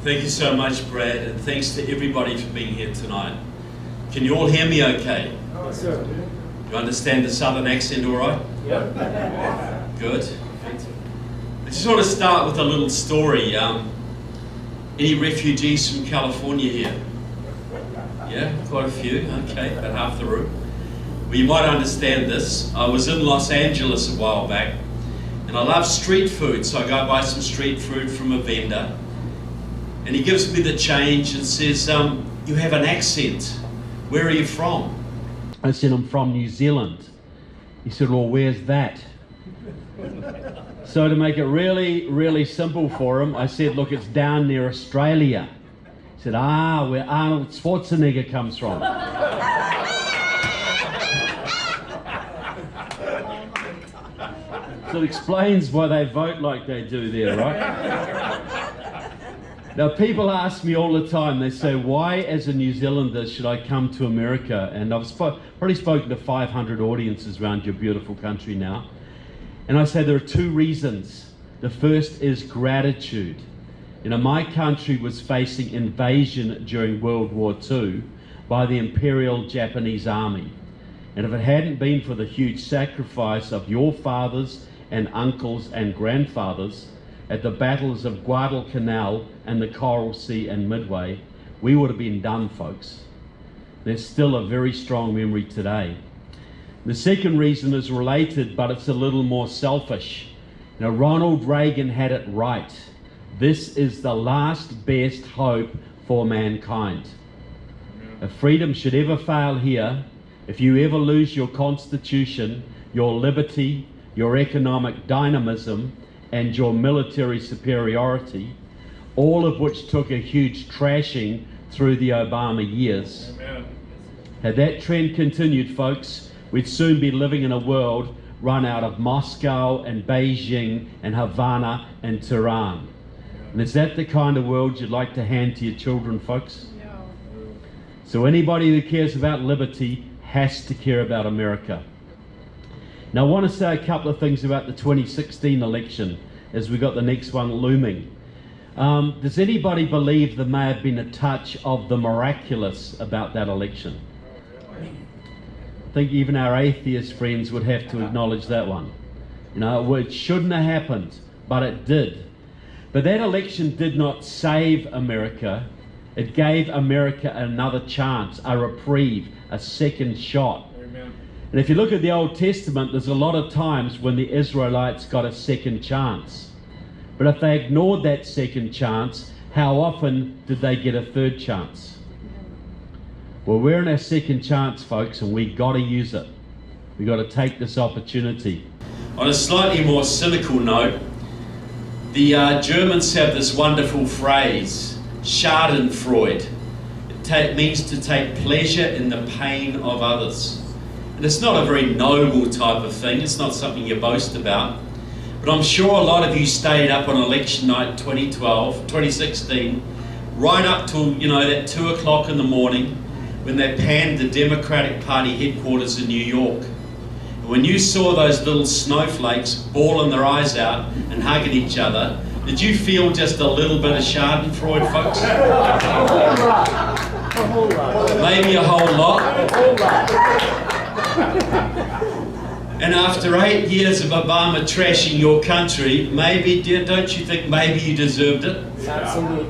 Thank you so much, Brad, and thanks to everybody for being here tonight. Can you all hear me okay? Yes, sir. You understand the southern accent all right? Yeah. Good. I just want to start with a little story. Any refugees from California here? Yeah, quite a few. Okay, about half the room. Well, you might understand this. I was in Los Angeles a while back, and I love street food, so I go buy some street food from a vendor. And he gives me the change and says, you have an accent. Where are you from? I said, I'm from New Zealand. He said, well, where's that? So to make it really, really simple for him, I said, look, it's down near Australia. He said, where Arnold Schwarzenegger comes from. So it explains why they vote like they do there, right? Now, people ask me all the time, they say, why as a New Zealander should I come to America? And I've probably spoken to 500 audiences around your beautiful country now. And I say there are two reasons. The first is gratitude. You know, my country was facing invasion during World War II by the Imperial Japanese Army. And if it hadn't been for the huge sacrifice of your fathers and uncles and grandfathers at the battles of Guadalcanal and the Coral Sea and Midway, we would have been done, folks. There's still a very strong memory today. The second reason is related, but it's a little more selfish. You know, Ronald Reagan had it right. This is the last best hope for mankind. If freedom should ever fail here, if you ever lose your constitution, your liberty, your economic dynamism, and your military superiority, all of which took a huge trashing through the Obama years. Amen. Had that trend continued, folks, we'd soon be living in a world run out of Moscow and Beijing and Havana and Tehran. And is that the kind of world you'd like to hand to your children, folks? No. So anybody who cares about liberty has to care about America. Now I want to say a couple of things about the 2016 election as we got the next one looming. Does anybody believe there may have been a touch of the miraculous about that election? I think even our atheist friends would have to acknowledge that one. You know, it shouldn't have happened, but it did. But that election did not save America. It gave America another chance, a reprieve, a second shot. Amen. And if you look at the Old Testament, there's a lot of times when the Israelites got a second chance. But if they ignored that second chance, how often did they get a third chance? Well, we're in our second chance, folks, and we got to use it. We got to take this opportunity. On a slightly more cynical note, the Germans have this wonderful phrase, Schadenfreude. It means to take pleasure in the pain of others. And it's not a very noble type of thing. It's not something you boast about. But I'm sure a lot of you stayed up on election night 2016, right up till, you know, that 2 o'clock in the morning when they panned the Democratic Party headquarters in New York. And when you saw those little snowflakes bawling their eyes out and hugging each other, did you feel just a little bit of Schadenfreude, folks? Maybe a whole lot. And after 8 years of Obama trashing your country, maybe, don't you think maybe you deserved it? Absolutely.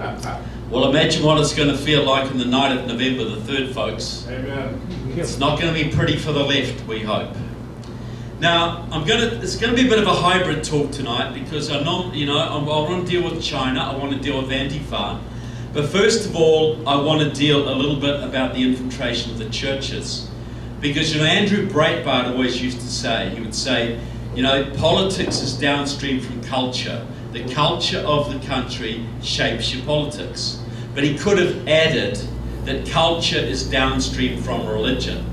Well, imagine what it's going to feel like on the night of November the 3rd, folks. Amen. It's not going to be pretty for the left, we hope. Now, it's going to be a bit of a hybrid talk tonight because I want to deal with China, I want to deal with Antifa. But first of all, I want to deal a little bit about the infiltration of the churches. Because, Andrew Breitbart always used to say, he would say, politics is downstream from culture. The culture of the country shapes your politics. But he could have added that culture is downstream from religion.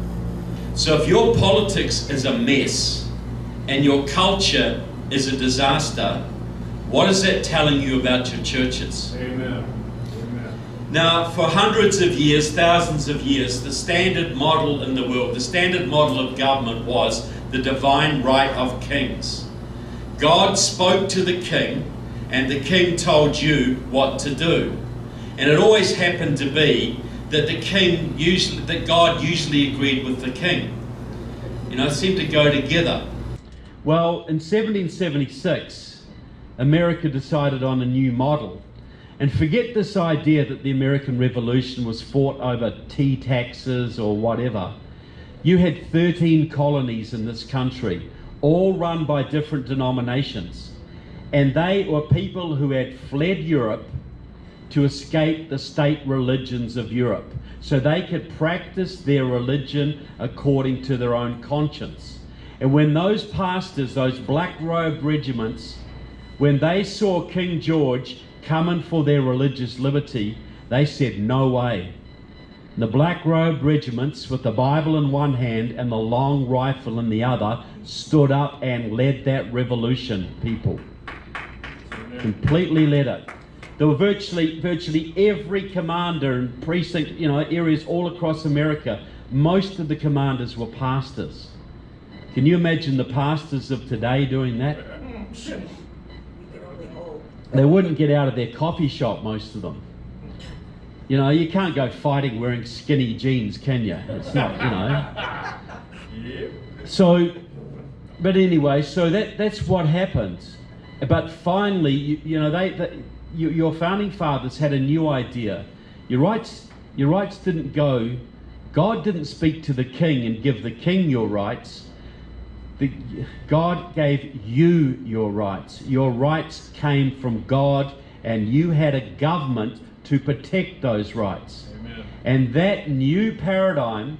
So if your politics is a mess and your culture is a disaster, what is that telling you about your churches? Amen. Now, for hundreds of years, thousands of years, the standard model in the world, the standard model of government was the divine right of kings. God spoke to the king, and the king told you what to do. And it always happened to be that that God usually agreed with the king. You know, it seemed to go together. Well, in 1776, America decided on a new model. And forget this idea that the American Revolution was fought over tea taxes or whatever. You had 13 colonies in this country, all run by different denominations. And they were people who had fled Europe to escape the state religions of Europe, so they could practice their religion according to their own conscience. And when those pastors, those black-robed regiments, when they saw King George coming for their religious liberty, they said, no way. The black-robed regiments, with the Bible in one hand and the long rifle in the other, stood up and led that revolution, people. Completely led it. There were virtually every commander and precinct, you know, areas all across America. Most of the commanders were pastors. Can you imagine the pastors of today doing that? They wouldn't get out of their coffee shop, most of them. You know, you can't go fighting wearing skinny jeans, can you? It's not, you know. So, but anyway, so that's what happened. But finally, you know, your founding fathers had a new idea. Your rights didn't go. God didn't speak to the king and give the king your rights. God gave you your rights. Your rights came from God, and you had a government to protect those rights. Amen. And that new paradigm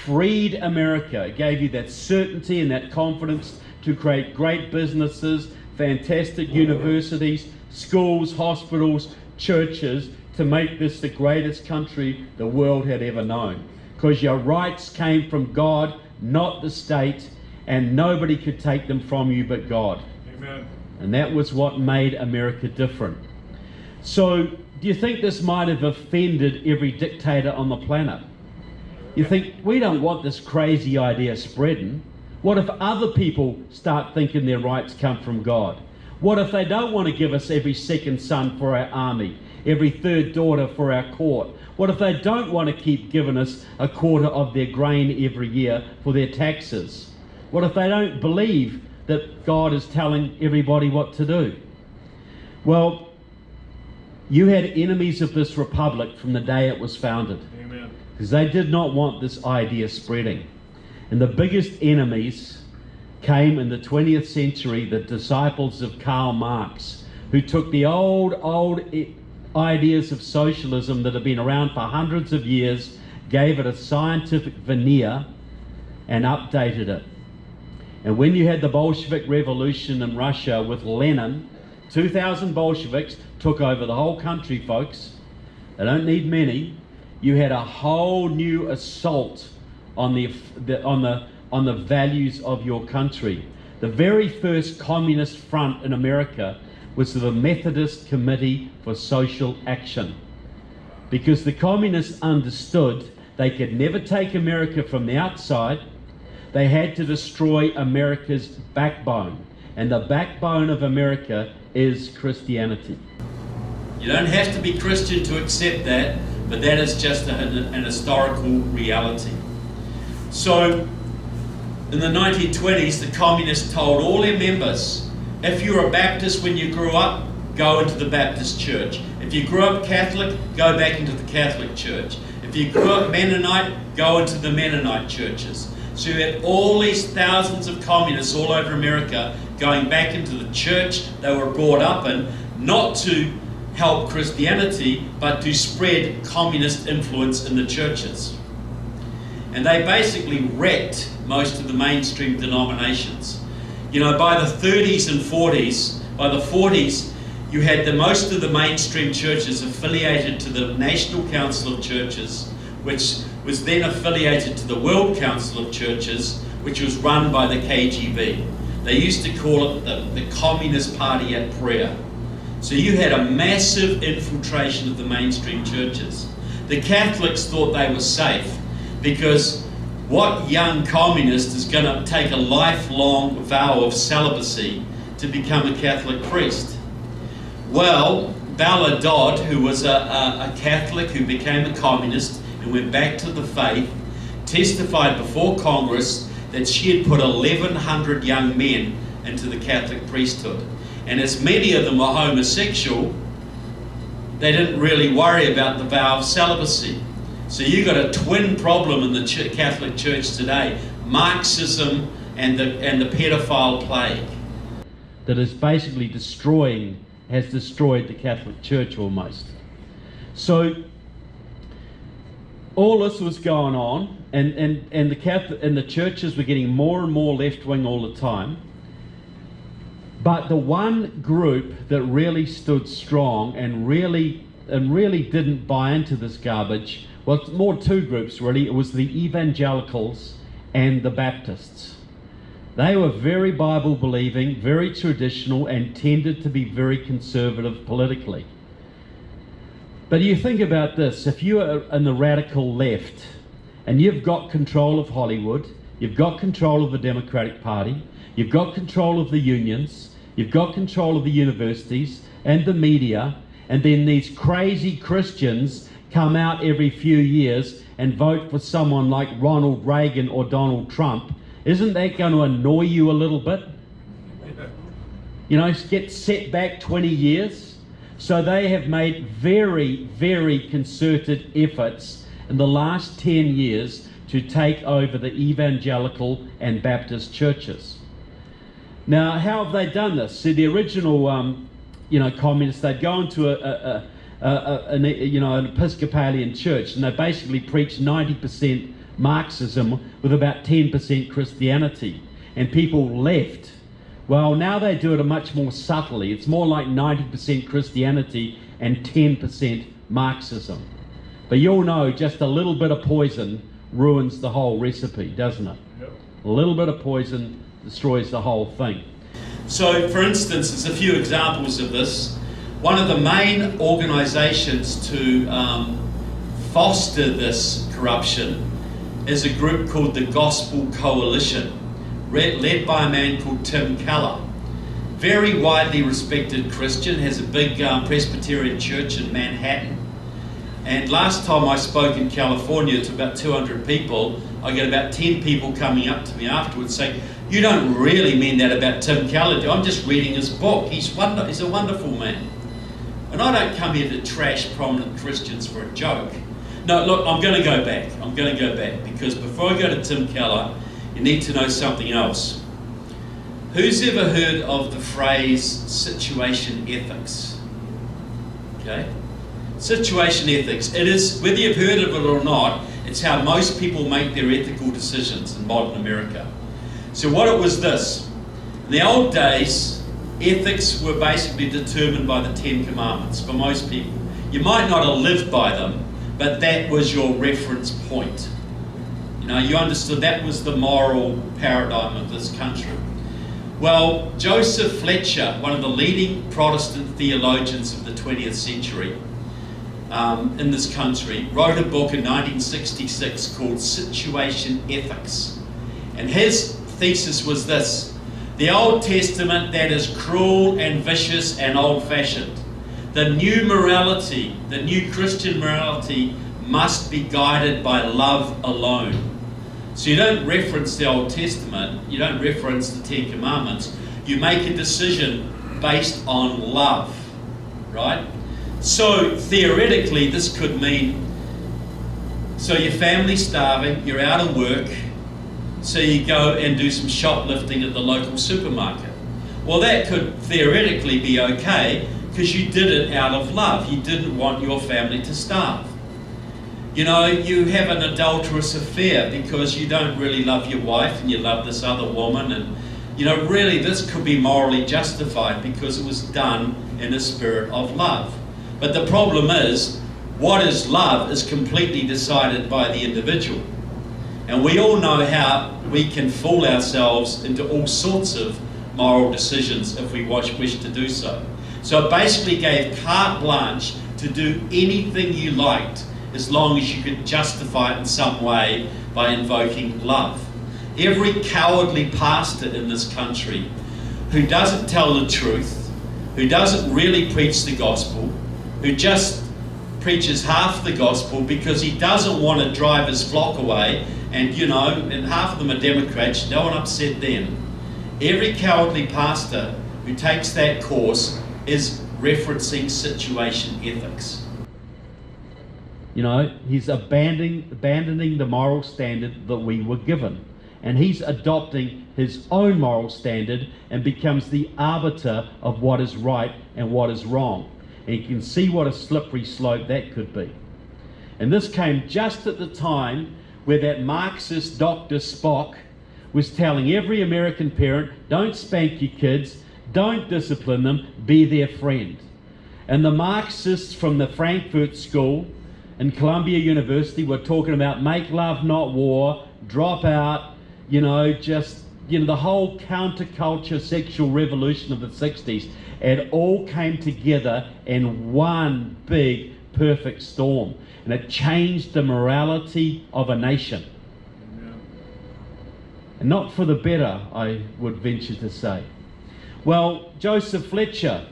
freed America. It gave you that certainty and that confidence to create great businesses, fantastic universities, schools, hospitals, churches, to make this the greatest country the world had ever known. Because your rights came from God, not the state, and nobody could take them from you but God. Amen. And that was what made America different. So, do you think this might have offended every dictator on the planet? You think, we don't want this crazy idea spreading. What if other people start thinking their rights come from God? What if they don't want to give us every second son for our army, every third daughter for our court? What if they don't want to keep giving us a quarter of their grain every year for their taxes? What if they don't believe that God is telling everybody what to do? Well, you had enemies of this republic from the day it was founded. Amen. Because they did not want this idea spreading. And the biggest enemies came in the 20th century, the disciples of Karl Marx, who took the old ideas of socialism that have been around for hundreds of years, gave it a scientific veneer, and updated it. And when you had the Bolshevik Revolution in Russia with Lenin, 2,000 Bolsheviks took over the whole country, folks. They don't need many. You had a whole new assault on the values of your country. The very first communist front in America was the Methodist Committee for Social Action, because the communists understood they could never take America from the outside. They had to destroy America's backbone, and the backbone of America is Christianity. You don't have to be Christian to accept that, but that is just an historical reality. So, in the 1920s, the communists told all their members, if you were a Baptist when you grew up, go into the Baptist church. If you grew up Catholic, go back into the Catholic church. If you grew up Mennonite, go into the Mennonite churches. So you had all these thousands of communists all over America going back into the church they were brought up in, not to help Christianity, but to spread communist influence in the churches. And they basically wrecked most of the mainstream denominations. You know, by the 30s and 40s, by the 40s, you had most of the mainstream churches affiliated to the National Council of Churches, which was then affiliated to the World Council of Churches, which was run by the KGB. They used to call it the Communist Party at Prayer. So you had a massive infiltration of the mainstream churches. The Catholics thought they were safe, because what young communist is going to take a lifelong vow of celibacy to become a Catholic priest? Well, Bella Dodd, who was a Catholic who became a communist and went back to the faith, testified before Congress that she had put 1,100 young men into the Catholic priesthood. And as many of them were homosexual, they didn't really worry about the vow of celibacy. So you've got a twin problem in the Catholic Church today: Marxism and the pedophile plague that is basically has destroyed the Catholic Church almost. So all this was going on, and the churches were getting more and more left-wing all the time. But the one group that really stood strong and really didn't buy into this garbage, well, it's more two groups really. It was the evangelicals and the Baptists. They were very Bible believing, very traditional, and tended to be very conservative politically. But you think about this: if you are in the radical left and you've got control of Hollywood, you've got control of the Democratic Party, you've got control of the unions, you've got control of the universities and the media, and then these crazy Christians come out every few years and vote for someone like Ronald Reagan or Donald Trump, isn't that going to annoy you a little bit? You know, get set back 20 years. So they have made very, very concerted efforts in the last 10 years to take over the evangelical and Baptist churches. Now, how have they done this? See, the original, communists, they'd go into an Episcopalian church, and they basically preach 90% Marxism with about 10% Christianity, and people left. Well, now they do it much more subtly. It's more like 90% Christianity and 10% Marxism. But you'll know just a little bit of poison ruins the whole recipe, doesn't it? Yep. A little bit of poison destroys the whole thing. So, for instance, there's a few examples of this. One of the main organisations to foster this corruption is a group called the Gospel Coalition, led by a man called Tim Keller. Very widely respected Christian, has a big Presbyterian church in Manhattan. And last time I spoke in California to about 200 people, I get about 10 people coming up to me afterwards saying, "You don't really mean that about Tim Keller, do you? I'm just reading his book. He's a wonderful man." And I don't come here to trash prominent Christians for a joke. No, look, I'm going to go back. Because before I go to Tim Keller, you need to know something else. Who's ever heard of the phrase situation ethics? Okay? Situation ethics. It is, whether you've heard of it or not, it's how most people make their ethical decisions in modern America. So what it was this: in the old days, ethics were basically determined by the Ten Commandments for most people. You might not have lived by them, but that was your reference point. You know, you understood that was the moral paradigm of this country. Well, Joseph Fletcher, one of the leading Protestant theologians of the 20th century in this country, wrote a book in 1966 called Situation Ethics. And his thesis was this: the Old Testament, that is cruel and vicious and old-fashioned. The new morality, the new Christian morality, must be guided by love alone. So you don't reference the Old Testament, you don't reference the Ten Commandments, you make a decision based on love, right? So theoretically this could mean, so your family's starving, you're out of work, so you go and do some shoplifting at the local supermarket. Well, that could theoretically be okay because you did it out of love. You didn't want your family to starve. You know, you have an adulterous affair because you don't really love your wife and you love this other woman, and you know, really this could be morally justified because it was done in a spirit of love. But the problem is, what is love is completely decided by the individual. And we all know how we can fool ourselves into all sorts of moral decisions if we wish to do so. So it basically gave carte blanche to do anything you liked as long as you could justify it in some way by invoking love. Every cowardly pastor in this country who doesn't tell the truth, who doesn't really preach the gospel, who just preaches half the gospel because he doesn't want to drive his flock away, and and half of them are Democrats, you don't want to upset them. Every cowardly pastor who takes that course is referencing situation ethics. He's abandoning the moral standard that we were given. And he's adopting his own moral standard and becomes the arbiter of what is right and what is wrong. And you can see what a slippery slope that could be. And this came just at the time where that Marxist Dr. Spock was telling every American parent, don't spank your kids, don't discipline them, be their friend. And the Marxists from the Frankfurt School and Columbia University were talking about make love, not war, drop out, the whole counterculture sexual revolution of the 60s. It all came together in one big perfect storm, and it changed the morality of a nation. And not for the better, I would venture to say. Well, Joseph Fletcher,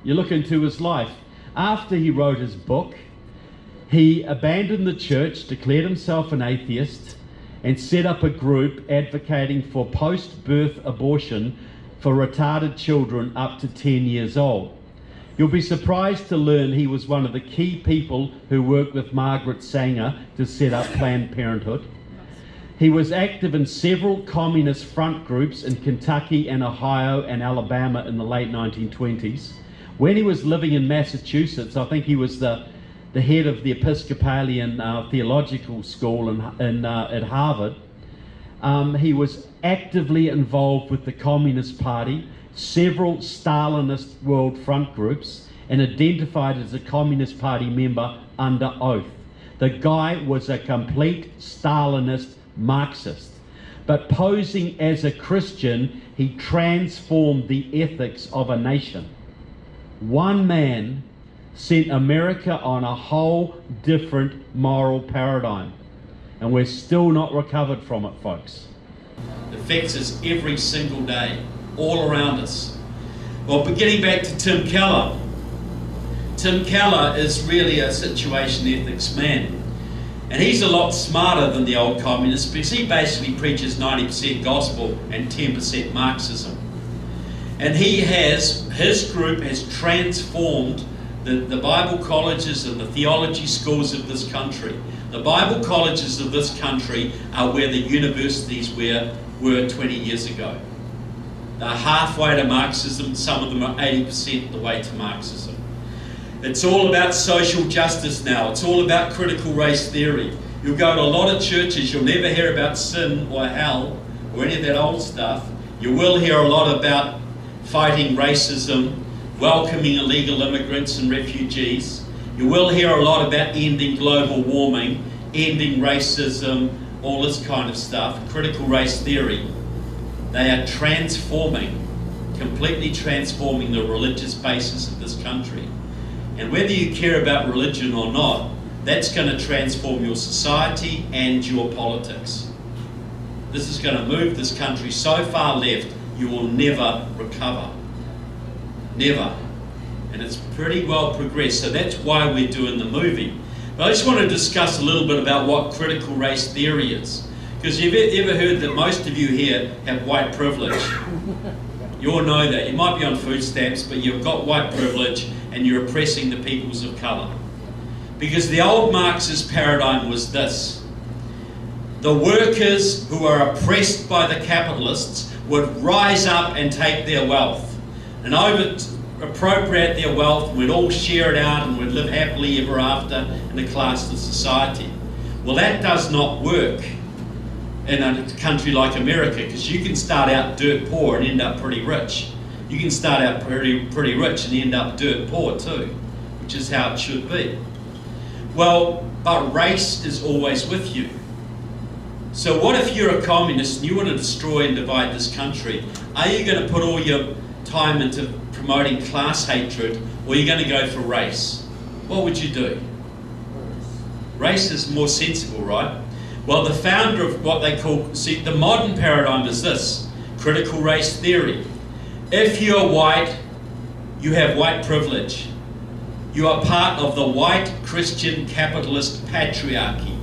you look into his life. After he wrote his book, he abandoned the church, declared himself an atheist, and set up a group advocating for post-birth abortion for retarded children up to 10 years old. You'll be surprised to learn he was one of the key people who worked with Margaret Sanger to set up Planned Parenthood. He was active in several communist front groups in Kentucky and Ohio and Alabama in the late 1920s. When he was living in Massachusetts, I think he was the head of the Episcopalian Theological School at Harvard. He was actively involved with the Communist Party, several Stalinist World Front groups, and identified as a Communist Party member under oath. The guy was a complete Stalinist Marxist. But posing as a Christian, he transformed the ethics of a nation. One man sent America on a whole different moral paradigm. And we're still not recovered from it, folks. It affects us every single day, all around us. Well, but getting back to Tim Keller. Tim Keller is really a situation ethics man. And he's a lot smarter than the old communists because he basically preaches 90% gospel and 10% Marxism. And his group has transformed the Bible colleges and the theology schools of this country. The Bible colleges of this country are where the universities were 20 years ago. They're halfway to Marxism, some of them are 80% the way to Marxism. It's all about social justice now. It's all about critical race theory. You'll go to a lot of churches, you'll never hear about sin or hell or any of that old stuff. You will hear a lot about fighting racism, welcoming illegal immigrants and refugees. You will hear a lot about ending global warming, ending racism, all this kind of stuff, critical race theory. They are completely transforming the religious basis of this country. And whether you care about religion or not, that's going to transform your society and your politics. This is going to move this country so far left, you will never recover. Never. And it's pretty well progressed, so that's why we're doing the movie. But I just want to discuss a little bit about what critical race theory is. Because you've ever heard that most of you here have white privilege. You all know that. You might be on food stamps, but you've got white privilege and you're oppressing the peoples of colour. Because the old Marxist paradigm was this. The workers who are oppressed by the capitalists would rise up and take their wealth and appropriate their wealth, and we'd all share it out and we'd live happily ever after in a classless society. Well, that does not work in a country like America, because you can start out dirt poor and end up pretty rich. You can start out pretty rich and end up dirt poor too, which is how it should be. Well, but race is always with you. So what if you're a communist and you want to destroy and divide this country? Are you going to put all your time into promoting class hatred, or are you going to go for race? What would you do? Race is more sensible, right? Well, the founder of what they call, the modern paradigm is this, critical race theory. If you're white, you have white privilege. You are part of the white Christian capitalist patriarchy,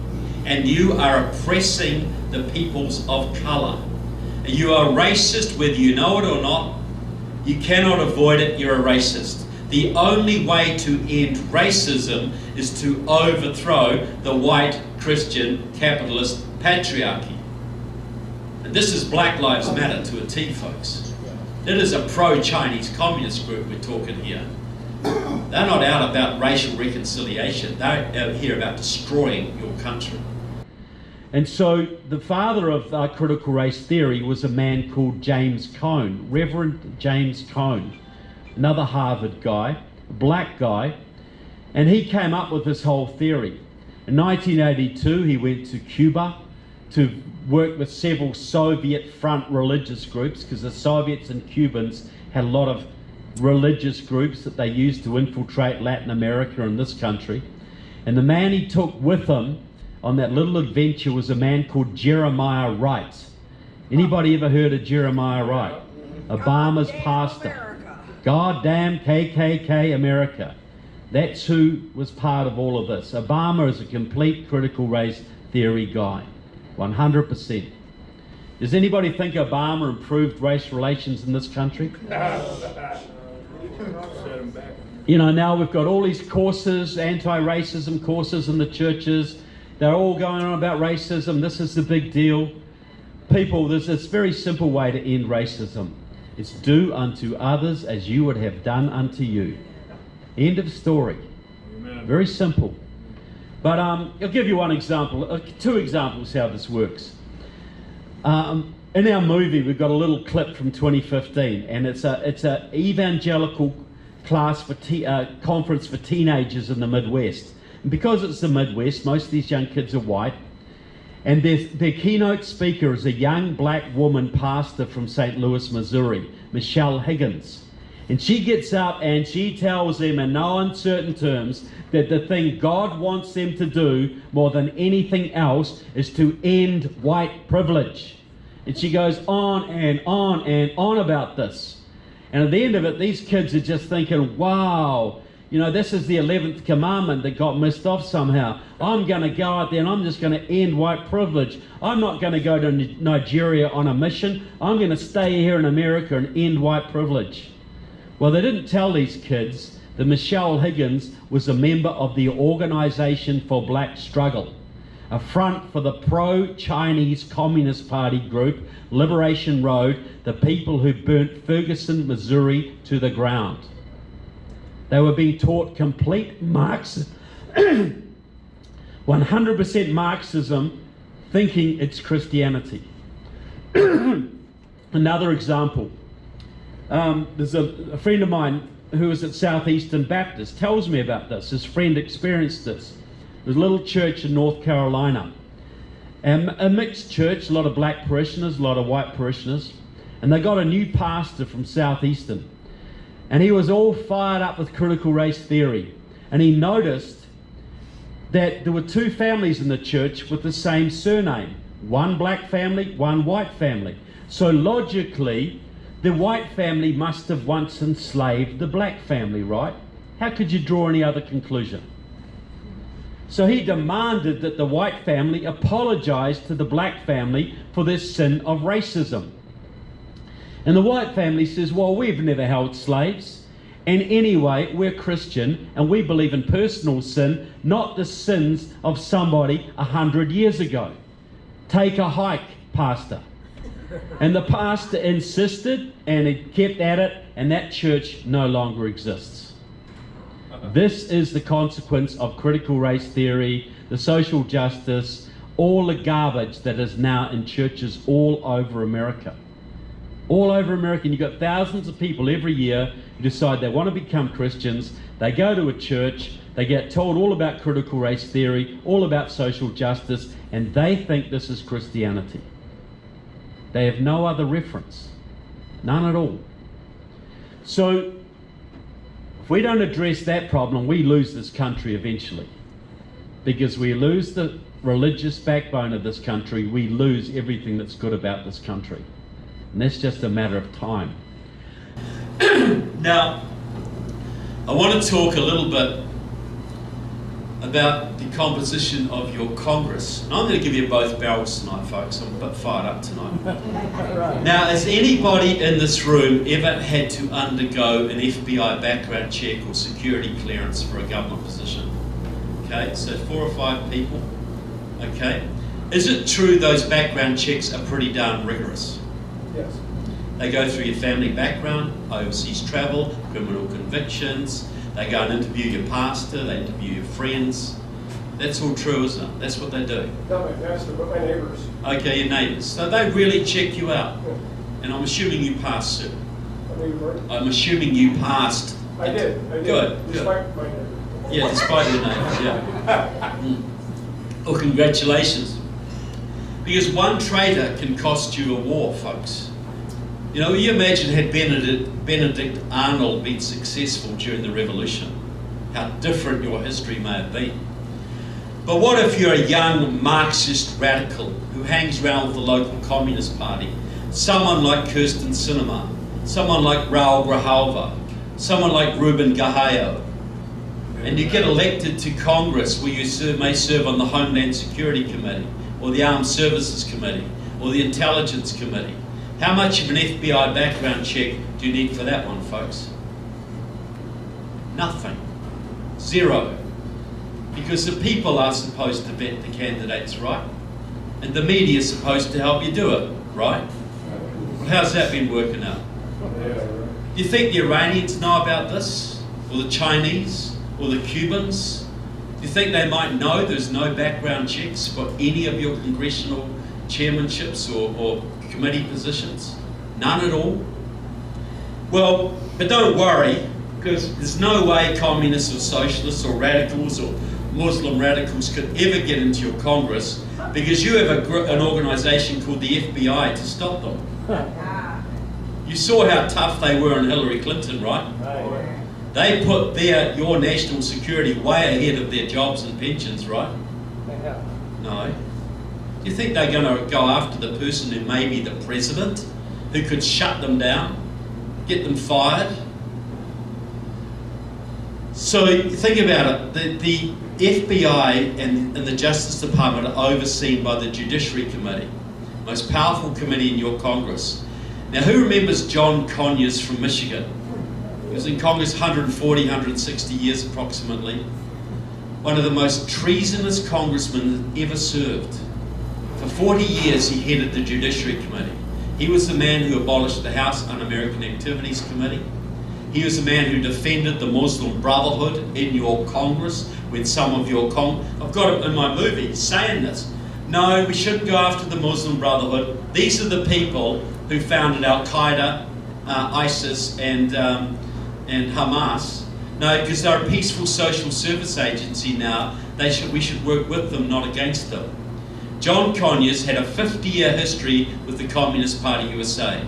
and you are oppressing the peoples of colour. You are racist whether you know it or not. You cannot avoid it, you're a racist. The only way to end racism is to overthrow the white Christian capitalist patriarchy. And this is Black Lives Matter to a T, folks. It is a pro-Chinese communist group we're talking here. They're not out about racial reconciliation. They're out here about destroying your country. And so the father of critical race theory was a man called James Cone, Reverend James Cone, another Harvard guy, a black guy, and he came up with this whole theory. In 1982, he went to Cuba to work with several Soviet front religious groups, because the Soviets and Cubans had a lot of religious groups that they used to infiltrate Latin America and this country. And the man he took with him on that little adventure was a man called Jeremiah Wright. Anybody ever heard of Jeremiah Wright? Obama's pastor. Goddamn KKK America. That's who was part of all of this. Obama is a complete critical race theory guy. 100%. Does anybody think Obama improved race relations in this country? You know, now we've got all these courses, anti-racism courses in the churches. They're all going on about racism. This is the big deal. People, there's this very simple way to end racism. It's do unto others as you would have done unto you. End of story. Amen. Very simple. But I'll give you one example, two examples how this works. In our movie, we've got a little clip from 2015, and it's a evangelical class for conference for teenagers in the Midwest. And because it's the Midwest, most of these young kids are white, and their keynote speaker is a young black woman pastor from St. Louis, Missouri, Michelle Higgins. And she gets up and she tells them in no uncertain terms that the thing God wants them to do more than anything else is to end white privilege. And she goes on and on and on about this. And at the end of it, these kids are just thinking, wow, you know, this is the 11th commandment that got missed off somehow. I'm going to go out there and I'm just going to end white privilege. I'm not going to go to Nigeria on a mission. I'm going to stay here in America and end white privilege. Well, they didn't tell these kids that Michelle Higgins was a member of the Organization for Black Struggle, a front for the pro-Chinese Communist Party group, Liberation Road, the people who burnt Ferguson, Missouri to the ground. They were being taught complete Marxism, 100% Marxism, thinking it's Christianity. Another example. There's a friend of mine who was at Southeastern Baptist tells me about this. His friend experienced this. There's a little church in North Carolina, a mixed church, a lot of black parishioners, a lot of white parishioners, and they got a new pastor from Southeastern, and he was all fired up with critical race theory, and he noticed that there were two families in the church with the same surname, one black family, one white family. So logically, the white family must have once enslaved the black family, right? How could you draw any other conclusion? So he demanded that the white family apologize to the black family for their sin of racism. And the white family says, well, we've never held slaves. And anyway, we're Christian and we believe in personal sin, not the sins of somebody 100 years ago. Take a hike, pastor. And the pastor insisted, and he kept at it, and that church no longer exists. This is the consequence of critical race theory, the social justice, all the garbage that is now in churches all over America. All over America, and you've got thousands of people every year who decide they want to become Christians. They go to a church, they get told all about critical race theory, all about social justice, and they think this is Christianity. They have no other reference, none at all. So if we don't address that problem, we lose this country eventually. Because we lose the religious backbone of this country, we lose everything that's good about this country. And that's just a matter of time. Now, I want to talk a little bit about the composition of your Congress. And I'm going to give you both barrels tonight, folks. I'm a bit fired up tonight. Now, has anybody in this room ever had to undergo an FBI background check or security clearance for a government position? Okay, so 4 or 5 people. Okay. Is it true those background checks are pretty darn rigorous? Yes. They go through your family background, overseas travel, criminal convictions. They go and interview your pastor, they interview your friends. That's all true, isn't it? That's what they do. Not my pastor, but my neighbors. Okay, your neighbours. So they really check you out. Yeah. And I'm assuming you passed, sir. I mean, I'm assuming you passed. I did. Good. Despite my neighbor. Yeah, despite your neighbours, yeah. Well, congratulations. Because one traitor can cost you a war, folks. You know, you imagine had Benedict Arnold been successful during the revolution, how different your history may have been. But what if you're a young Marxist radical who hangs around with the local Communist Party? Someone like Kirsten Sinema, someone like Raul Grijalva, someone like Ruben Gahayo, and you get elected to Congress where you may serve on the Homeland Security Committee, or the Armed Services Committee, or the Intelligence Committee. How much of an FBI background check do you need for that one, folks? Nothing. Zero. Because the people are supposed to vet the candidates, right? And the media is supposed to help you do it, right? Well, how's that been working out? Do you think the Iranians know about this? Or the Chinese? Or the Cubans? Do you think they might know there's no background checks for any of your congressional chairmanships or committee positions? None at all? Well, but don't worry, because there's no way communists or socialists or radicals or Muslim radicals could ever get into your Congress, because you have an organisation called the FBI to stop them. You saw how tough they were on Hillary Clinton, right? They put your national security way ahead of their jobs and pensions, right? No. Do you think they're going to go after the person who may be the president, who could shut them down, get them fired? So think about it. The FBI and the Justice Department are overseen by the Judiciary Committee, most powerful committee in your Congress. Now, who remembers John Conyers from Michigan? He was in Congress 140, 160 years approximately. One of the most treasonous congressmen ever served. For 40 years he headed the Judiciary Committee. He was the man who abolished the House Un-American Activities Committee. He was the man who defended the Muslim Brotherhood in your Congress when some of your I've got it in my movie saying this. No, we shouldn't go after the Muslim Brotherhood. These are the people who founded Al-Qaeda, ISIS and Hamas. No, because they're a peaceful social service agency now. We should work with them, not against them. John Conyers had a 50-year history with the Communist Party USA,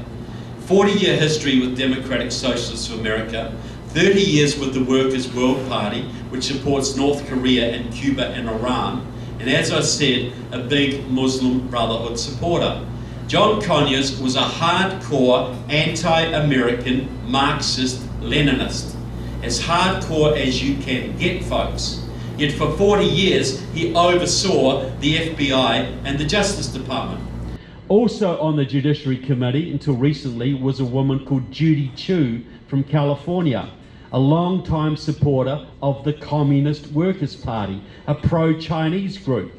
40-year history with Democratic Socialists of America, 30 years with the Workers' World Party, which supports North Korea and Cuba and Iran, and as I said, a big Muslim Brotherhood supporter. John Conyers was a hardcore anti-American Marxist-Leninist, as hardcore as you can get, folks. Yet for 40 years, he oversaw the FBI and the Justice Department. Also on the Judiciary Committee until recently was a woman called Judy Chu from California, a long-time supporter of the Communist Workers' Party, a pro-Chinese group.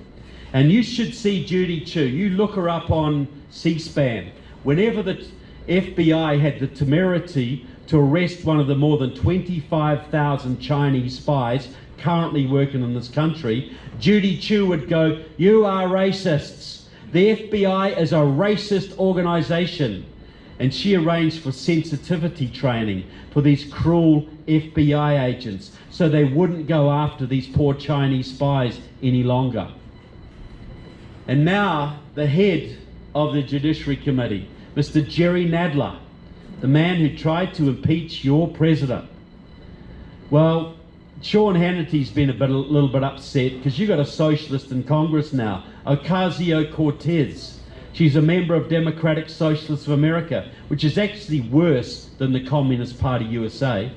And you should see Judy Chu. You look her up on C-SPAN. Whenever the FBI had the temerity to arrest one of the more than 25,000 Chinese spies currently working in this country, Judy Chu would go, "You are racists. The FBI is a racist organization." And she arranged for sensitivity training for these cruel FBI agents so they wouldn't go after these poor Chinese spies any longer. And now the head of the Judiciary Committee, Mr. Jerry Nadler, the man who tried to impeach your president. Well, Sean Hannity's been a little bit upset because you've got a socialist in Congress now, Ocasio-Cortez. She's a member of Democratic Socialists of America, which is actually worse than the Communist Party USA.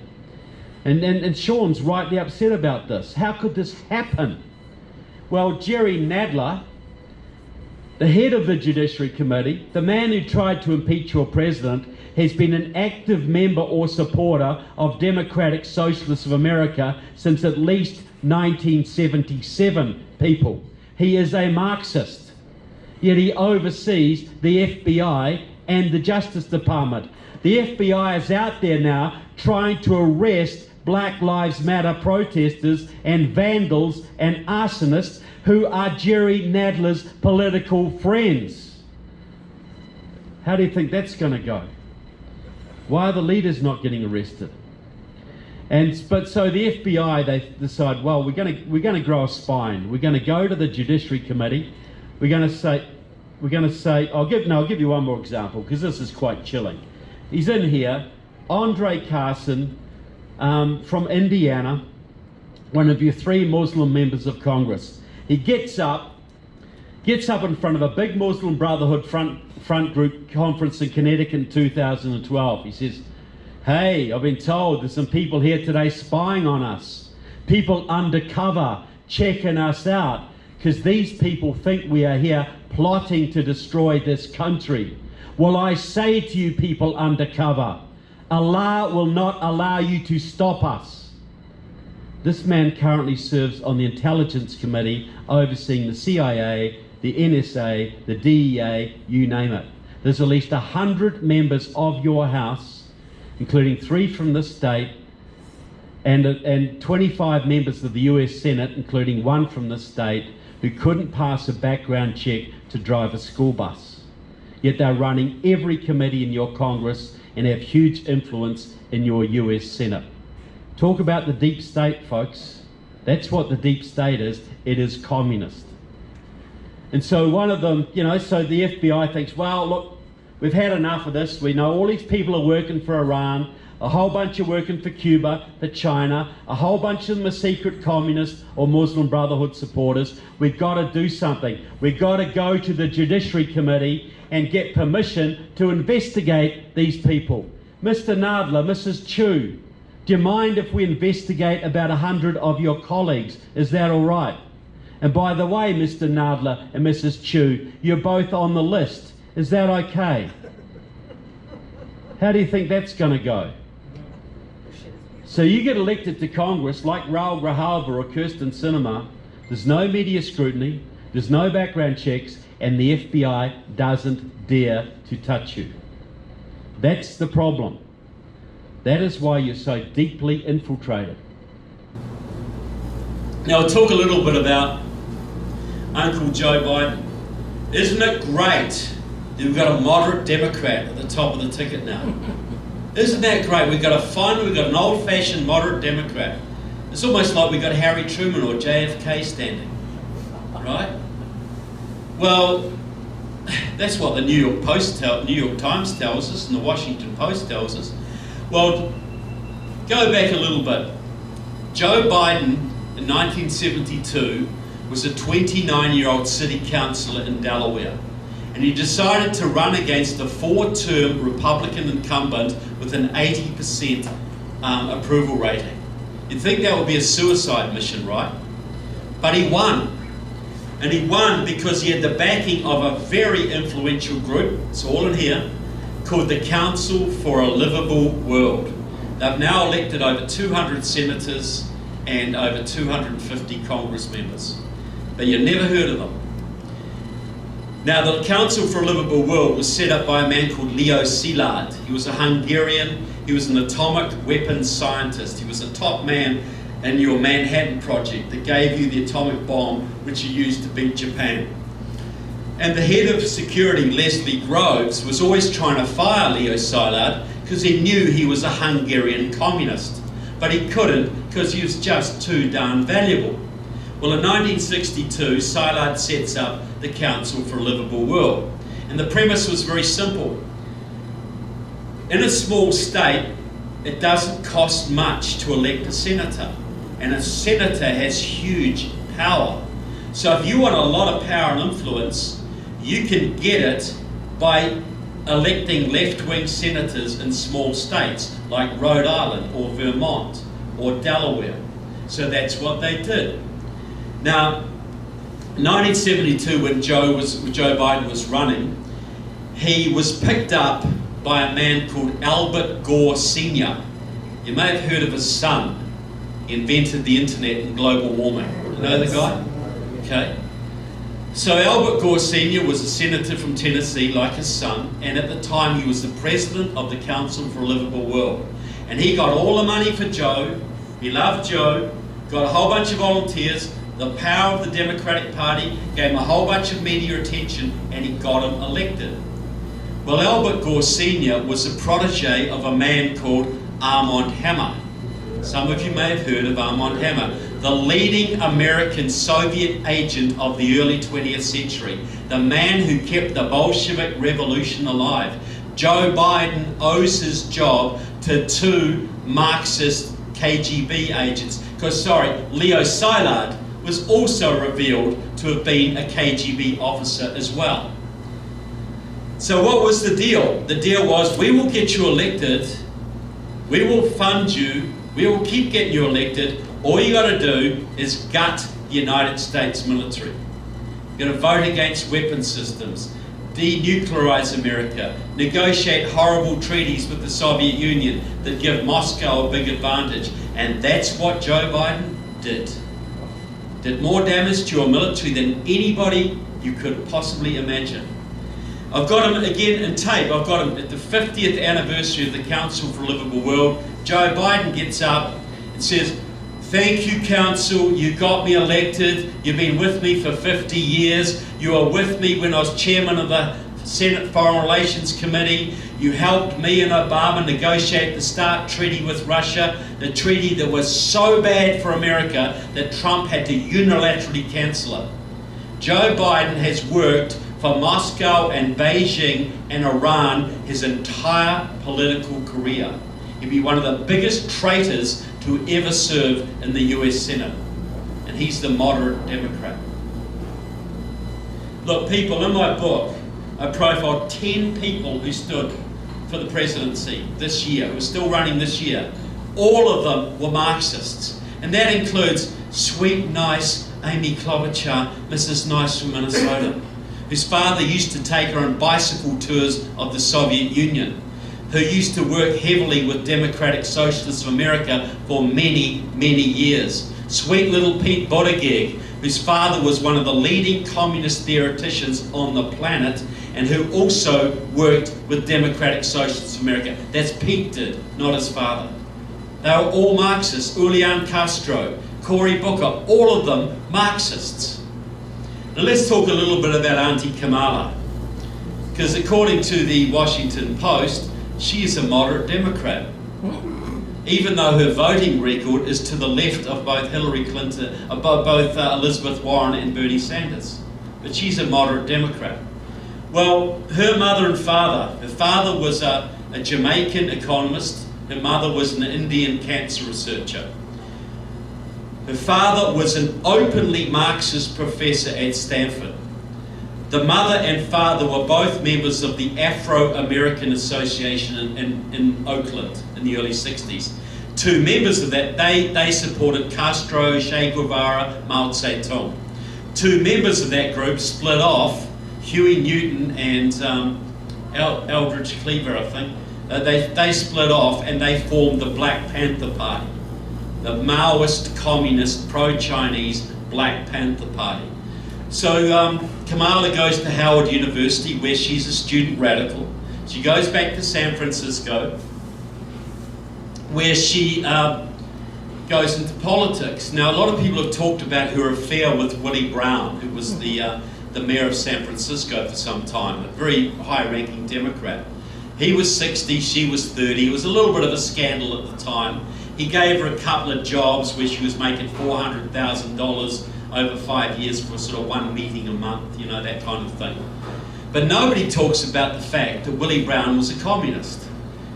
And Sean's rightly upset about this. How could this happen? Well, Jerry Nadler, the head of the Judiciary Committee, the man who tried to impeach your president, has been an active member or supporter of Democratic Socialists of America since at least 1977, people. He is a Marxist, yet he oversees the FBI and the Justice Department. The FBI is out there now trying to arrest Black Lives Matter protesters and vandals and arsonists who are Jerry Nadler's political friends. How do you think that's going to go? Why are the leaders not getting arrested? But so the FBI, they decide, well, we're going to grow a spine. We're going to go to the Judiciary Committee. We're going to say, I'll give you one more example because this is quite chilling. He's in here, Andre Carson from Indiana, one of your 3 Muslim members of Congress. He gets up in front of a big Muslim Brotherhood front group conference in Connecticut in 2012. He says, hey, I've been told there's some people here today spying on us. People undercover, checking us out, because these people think we are here plotting to destroy this country. Well, I say to you, people undercover, Allah will not allow you to stop us. This man currently serves on the Intelligence Committee overseeing the CIA, the NSA, the DEA, you name it. There's at least 100 members of your House, including 3 from this state, and 25 members of the US Senate, including 1 from this state, who couldn't pass a background check to drive a school bus. Yet they're running every committee in your Congress and have huge influence in your US Senate. Talk about the deep state, folks. That's what the deep state is. It is communist. And so one of them, so the FBI thinks, well, look, we've had enough of this. We know all these people are working for Iran, a whole bunch are working for Cuba, for China, a whole bunch of them are secret communists or Muslim Brotherhood supporters. We've got to do something. We've got to go to the Judiciary Committee and get permission to investigate these people. Mr. Nadler, Mrs. Chu, do you mind if we investigate about 100 of your colleagues? Is that all right? And by the way, Mr. Nadler and Mrs. Chu, you're both on the list. Is that okay? How do you think that's going to go? So you get elected to Congress like Raul Grijalva or Kirsten Sinema. There's no media scrutiny, there's no background checks, and the FBI doesn't dare to touch you. That's the problem. That is why you're so deeply infiltrated. Now I'll talk a little bit about Uncle Joe Biden. Isn't it great that we've got a moderate Democrat at the top of the ticket now? Isn't that great? We've got an old-fashioned moderate Democrat. It's almost like we've got Harry Truman or JFK standing, right? Well, that's what the New York Times tells us and the Washington Post tells us. Well, go back a little bit. Joe Biden in 1972 was a 29-year-old city councillor in Delaware, and he decided to run against a 4-term Republican incumbent with an 80% approval rating. You'd think that would be a suicide mission, right? But he won. And he won because he had the backing of a very influential group, it's all in here, called the Council for a Livable World. They've now elected over 200 senators and over 250 Congress members. But you never heard of them. Now, the Council for a Livable World was set up by a man called Leo Szilard. He was a Hungarian, he was an atomic weapons scientist. He was a top man in your Manhattan Project that gave you the atomic bomb which you used to beat Japan. And the head of security, Leslie Groves, was always trying to fire Leo Szilard because he knew he was a Hungarian communist. But he couldn't because he was just too darn valuable. Well, in 1962, Szilard sets up the Council for a Livable World. And the premise was very simple. In a small state, it doesn't cost much to elect a senator. And a senator has huge power. So if you want a lot of power and influence, you can get it by electing left-wing senators in small states like Rhode Island or Vermont or Delaware. So that's what they did. Now, 1972, when Joe Biden was running, he was picked up by a man called Albert Gore Sr. You may have heard of his son. He invented the internet and global warming. You know the guy? Okay. So Albert Gore Sr. was a senator from Tennessee, like his son, and at the time he was the president of the Council for a Livable World. And he got all the money for Joe. He loved Joe, got a whole bunch of volunteers, the power of the Democratic Party, gave him a whole bunch of media attention, and he got him elected. Well, Albert Gore Sr. was a protege of a man called Armand Hammer. Some of you may have heard of Armand Hammer, the leading American Soviet agent of the early 20th century, the man who kept the Bolshevik Revolution alive. Joe Biden owes his job to two Marxist KGB agents. Because, Leo Szilard was also revealed to have been a KGB officer as well. So what was the deal? The deal was, we will get you elected, we will fund you, we will keep getting you elected. All you got to do is gut the United States military. You're going to vote against weapon systems, denuclearize America, negotiate horrible treaties with the Soviet Union that give Moscow a big advantage. And that's what Joe Biden did. Did more damage to your military than anybody you could possibly imagine. I've got him again in tape. I've got him at the 50th anniversary of the Council for a Livable World. Joe Biden gets up and says, "Thank you, Council. You got me elected. You've been with me for 50 years. You were with me when I was chairman of the Senate Foreign Relations Committee. You helped me and Obama negotiate the START treaty with Russia, the treaty that was so bad for America that Trump had to unilaterally cancel it." Joe Biden has worked for Moscow and Beijing and Iran his entire political career. He'd be one of the biggest traitors to ever serve in the US Senate. And he's the moderate Democrat. Look, people, in my book, I profiled 10 people who stood for the presidency this year, who are still running this year. All of them were Marxists. And that includes sweet, nice Amy Klobuchar, Mrs. Nice from Minnesota, whose father used to take her on bicycle tours of the Soviet Union, who used to work heavily with Democratic Socialists of America for many, many years. Sweet little Pete Buttigieg, whose father was one of the leading communist theoreticians on the planet and who also worked with Democratic Socialists of America. That's Pete did, not his father. They were all Marxists. Julian Castro, Cory Booker, all of them Marxists. Now let's talk a little bit about Auntie Kamala, because according to the Washington Post, she is a moderate Democrat, even though her voting record is to the left of both Hillary Clinton, both Elizabeth Warren and Bernie Sanders. But she's a moderate Democrat. Well, her mother and father, her father was a Jamaican economist, her mother was an Indian cancer researcher. Her father was an openly Marxist professor at Stanford. The mother and father were both members of the Afro-American Association in Oakland in the early 60s. Two members of that, they supported Castro, Che Guevara, Mao Zedong. Two members of that group split off, Huey Newton and Eldridge Cleaver, I think. They split off and they formed the Black Panther Party, the Maoist, communist, pro-Chinese Black Panther Party. So Kamala goes to Howard University, where she's a student radical. She goes back to San Francisco, where she goes into politics. Now, a lot of people have talked about her affair with Willie Brown, who was the mayor of San Francisco for some time, a very high-ranking Democrat. He was 60, she was 30. It was a little bit of a scandal at the time. He gave her a couple of jobs where she was making $400,000 over 5 years for sort of one meeting a month, you know, that kind of thing. But nobody talks about the fact that Willie Brown was a communist.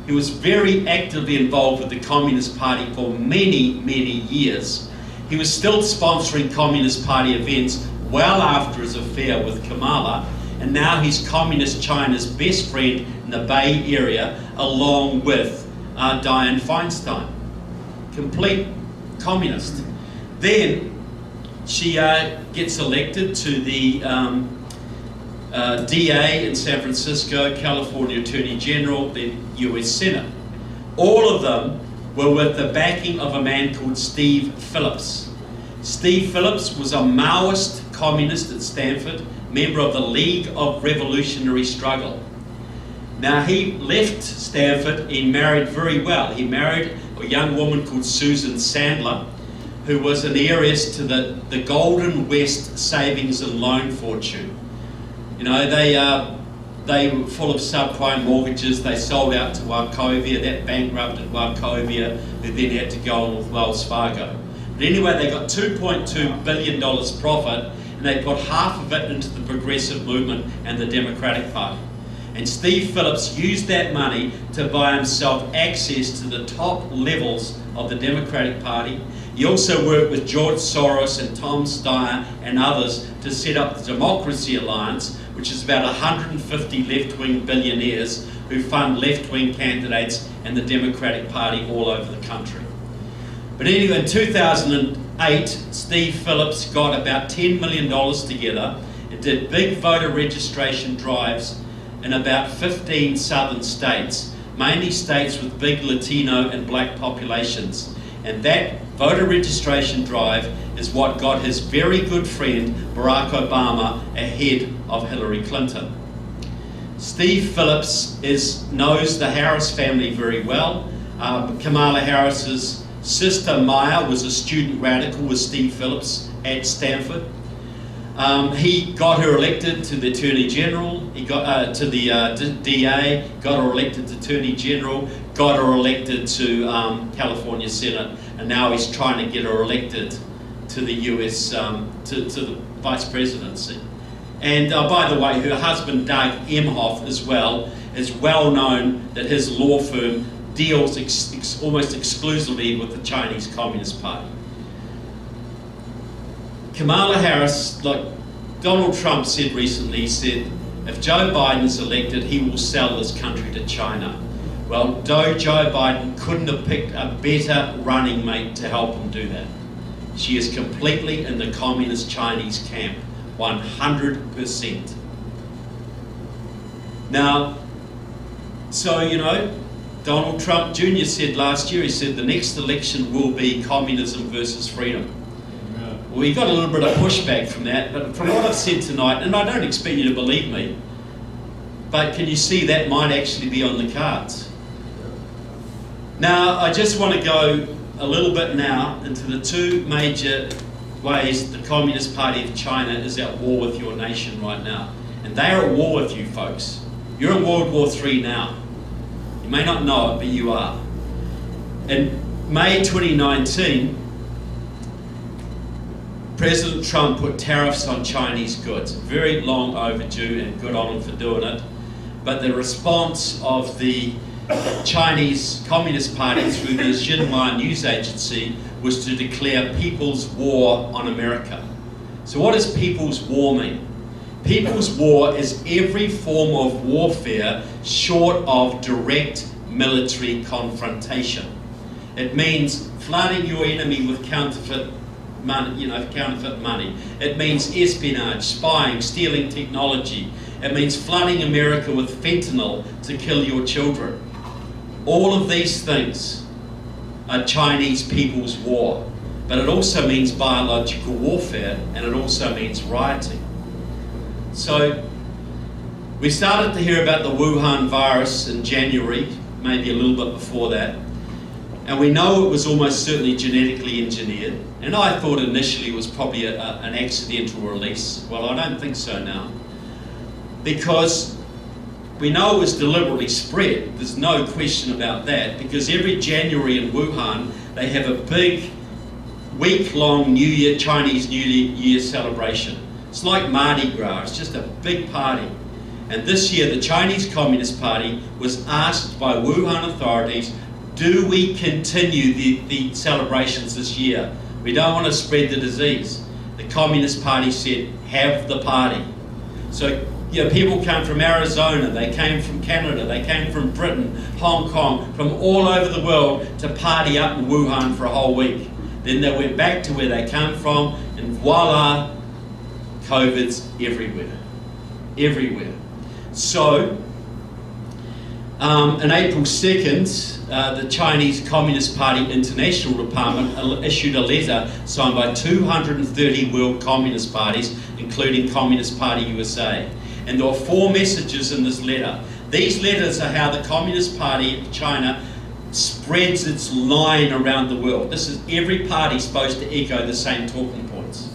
He was very actively involved with the Communist Party for many, many years. He was still sponsoring Communist Party events well after his affair with Kamala, and now he's Communist China's best friend in the Bay Area, along with Dianne Feinstein. complete communist. Then she gets elected to the DA in San Francisco, California Attorney General, then US Senate. All of them were with the backing of a man called Steve Phillips. Steve Phillips was a Maoist communist at Stanford, member of the League of Revolutionary Struggle. Now he left Stanford, he married very well. He married a young woman called Susan Sandler, who was an heiress to the Golden West savings and loan fortune. You know, they were full of subprime mortgages. They sold out to Wachovia. That bankrupted Wachovia, who then had to go on with Wells Fargo. But anyway, they got $2.2 billion profit, and they put half of it into the progressive movement and the Democratic Party. And Steve Phillips used that money to buy himself access to the top levels of the Democratic Party. He also worked with George Soros and Tom Steyer and others to set up the Democracy Alliance, which is about 150 left-wing billionaires who fund left-wing candidates and the Democratic Party all over the country. But anyway, in 2008, Steve Phillips got about $10 million together and did big voter registration drives in about 15 southern states, mainly states with big Latino and black populations. And that voter registration drive is what got his very good friend Barack Obama ahead of Hillary Clinton. Steve Phillips knows the Harris family very well. Kamala Harris's sister Maya was a student radical with Steve Phillips at Stanford. He got her elected to the Attorney General, he got to the DA, got her elected to Attorney General, got her elected to California Senate, and now he's trying to get her elected to the US, to the Vice Presidency. And by the way, her husband Doug Emhoff as well is well known that his law firm deals almost exclusively with the Chinese Communist Party. Kamala Harris, like Donald Trump said recently, he said, if Joe Biden is elected, he will sell this country to China. Well, Joe Biden couldn't have picked a better running mate to help him do that. She is completely in the communist Chinese camp, 100%. Now, so, you know, Donald Trump Jr. said last year, he said the next election will be communism versus freedom. Well, he got a little bit of pushback from that, but from what I've said tonight, and I don't expect you to believe me, but can you see that might actually be on the cards? Now, I just want to go a little bit now into the two major ways the Communist Party of China is at war with your nation right now. And they are at war with you, folks. You're in World War III now. You may not know it, but you are. In May 2019, President Trump put tariffs on Chinese goods. Very long overdue, and good on him for doing it. But the response of the Chinese Communist Party through the Xinhua news agency was to declare people's war on America. So what does people's war mean? People's war is every form of warfare short of direct military confrontation. It means flooding your enemy with counterfeit money, counterfeit money. It means espionage, spying, stealing technology. It means flooding America with fentanyl to kill your children. All of these things are Chinese people's war, but it also means biological warfare, and it also means rioting. So we started to hear about the Wuhan virus in January, maybe a little bit before that, and we know it was almost certainly genetically engineered, and I thought initially it was probably an accidental release. Well, I don't think so now, because we know it was deliberately spread. There's no question about that, because every January in Wuhan they have a big week-long Chinese New Year celebration. It's like Mardi Gras, it's just a big party. And this year the Chinese Communist Party was asked by Wuhan authorities, do we continue the celebrations this year? We don't want to spread the disease. The Communist Party said, have the party. So You know, people came from Arizona, they came from Canada, they came from Britain, Hong Kong, from all over the world to party up in Wuhan for a whole week. Then they went back to where they came from, and voila, COVID's everywhere. Everywhere. So, on April 2nd, the Chinese Communist Party International Department issued a letter signed by 230 world communist parties, including Communist Party USA. And there were 4 messages in this letter. These letters are how the Communist Party of China spreads its line around the world. This is every party supposed to echo the same talking points.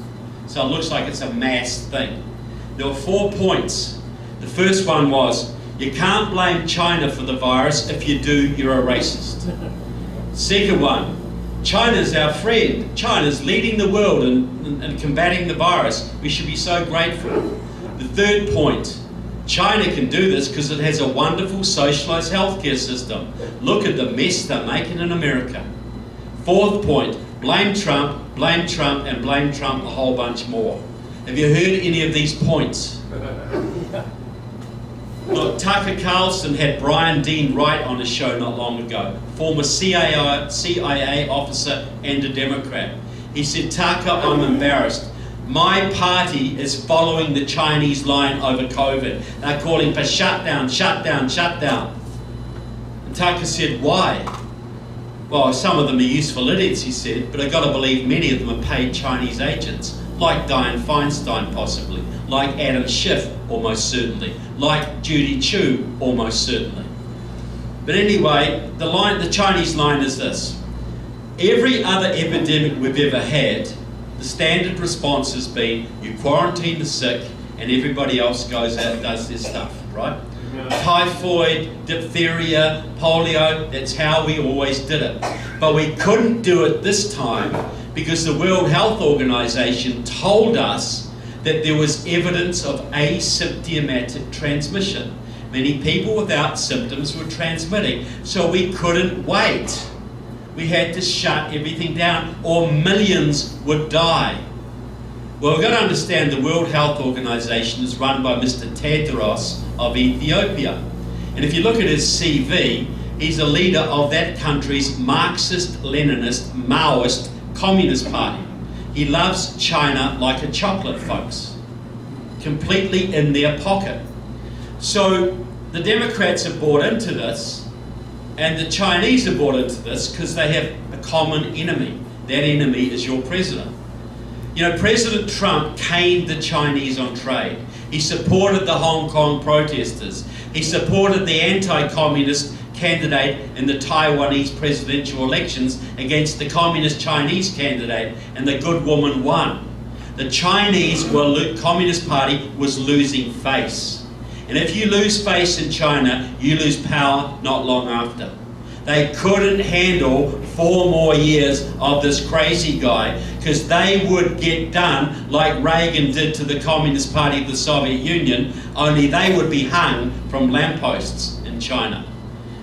So it looks like it's a mass thing. There were 4 points. The first one was, you can't blame China for the virus. If you do, you're a racist. Second one, China's our friend. China's leading the world in combating the virus. We should be so grateful. The third point, China can do this because it has a wonderful socialised healthcare system. Look at the mess they're making in America. Fourth point, blame Trump, and blame Trump a whole bunch more. Have you heard any of these points? Look, Tucker Carlson had Brian Dean Wright on his show not long ago, former CIA officer and a Democrat. He said, Tucker, I'm embarrassed. My party is following the Chinese line over COVID. They're calling for shutdown, shutdown, shutdown. And Tucker said, why? Well, some of them are useful idiots, he said, but I've got to believe many of them are paid Chinese agents, like Dianne Feinstein possibly, like Adam Schiff almost certainly, like Judy Chu almost certainly. But anyway, the Chinese line is this. Every other epidemic we've ever had, the standard response has been you quarantine the sick and everybody else goes out and does their stuff, right? Typhoid, diphtheria, polio, that's how we always did it. But we couldn't do it this time because the World Health Organization told us that there was evidence of asymptomatic transmission. Many people without symptoms were transmitting, so we couldn't wait. We had to shut everything down or millions would die. Well, we've got to understand the World Health Organization is run by Mr. Tedros of Ethiopia. And if you look at his CV, he's a leader of that country's Marxist, Leninist, Maoist Communist Party. He loves China like a chocolate, folks. Completely in their pocket. So the Democrats have bought into this, and the Chinese have bought into this because they have a common enemy. That enemy is your president. You know, President Trump caned the Chinese on trade. He supported the Hong Kong protesters. He supported the anti-communist candidate in the Taiwanese presidential elections against the communist Chinese candidate, and the good woman won. The Communist Party was losing face. And if you lose face in China, you lose power not long after. They couldn't handle 4 more years of this crazy guy because they would get done like Reagan did to the Communist Party of the Soviet Union, only they would be hung from lampposts in China.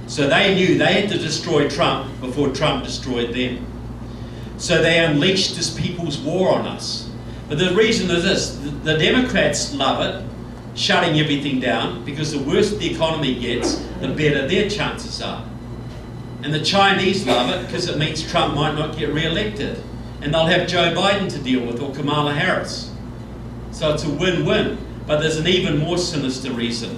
So they knew they had to destroy Trump before Trump destroyed them. So they unleashed this people's war on us. But the reason is this, the Democrats love it, shutting everything down, because the worse the economy gets, the better their chances are. And the Chinese love it because it means Trump might not get re-elected. And they'll have Joe Biden to deal with, or Kamala Harris. So it's a win-win. But there's an even more sinister reason.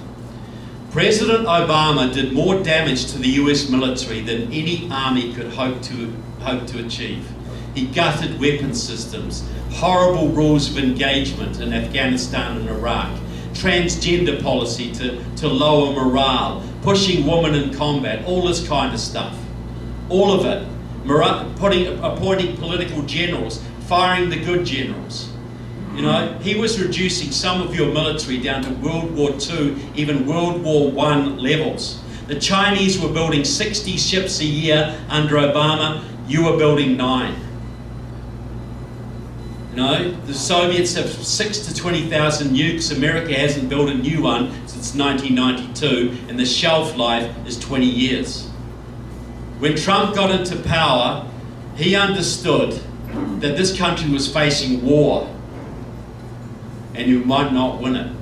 President Obama did more damage to the US military than any army could hope to achieve. He gutted weapons systems, horrible rules of engagement in Afghanistan and Iraq, transgender policy to lower morale, pushing women in combat, all this kind of stuff. All of it. Appointing political generals, firing the good generals. You know, he was reducing some of your military down to World War II, even World War I levels. The Chinese were building 60 ships a year under Obama, you were building 9. You know, the Soviets have 6,000 to 20,000 nukes. America hasn't built a new one since 1992, and the shelf life is 20 years. When Trump got into power, he understood that this country was facing war, and you might not win it.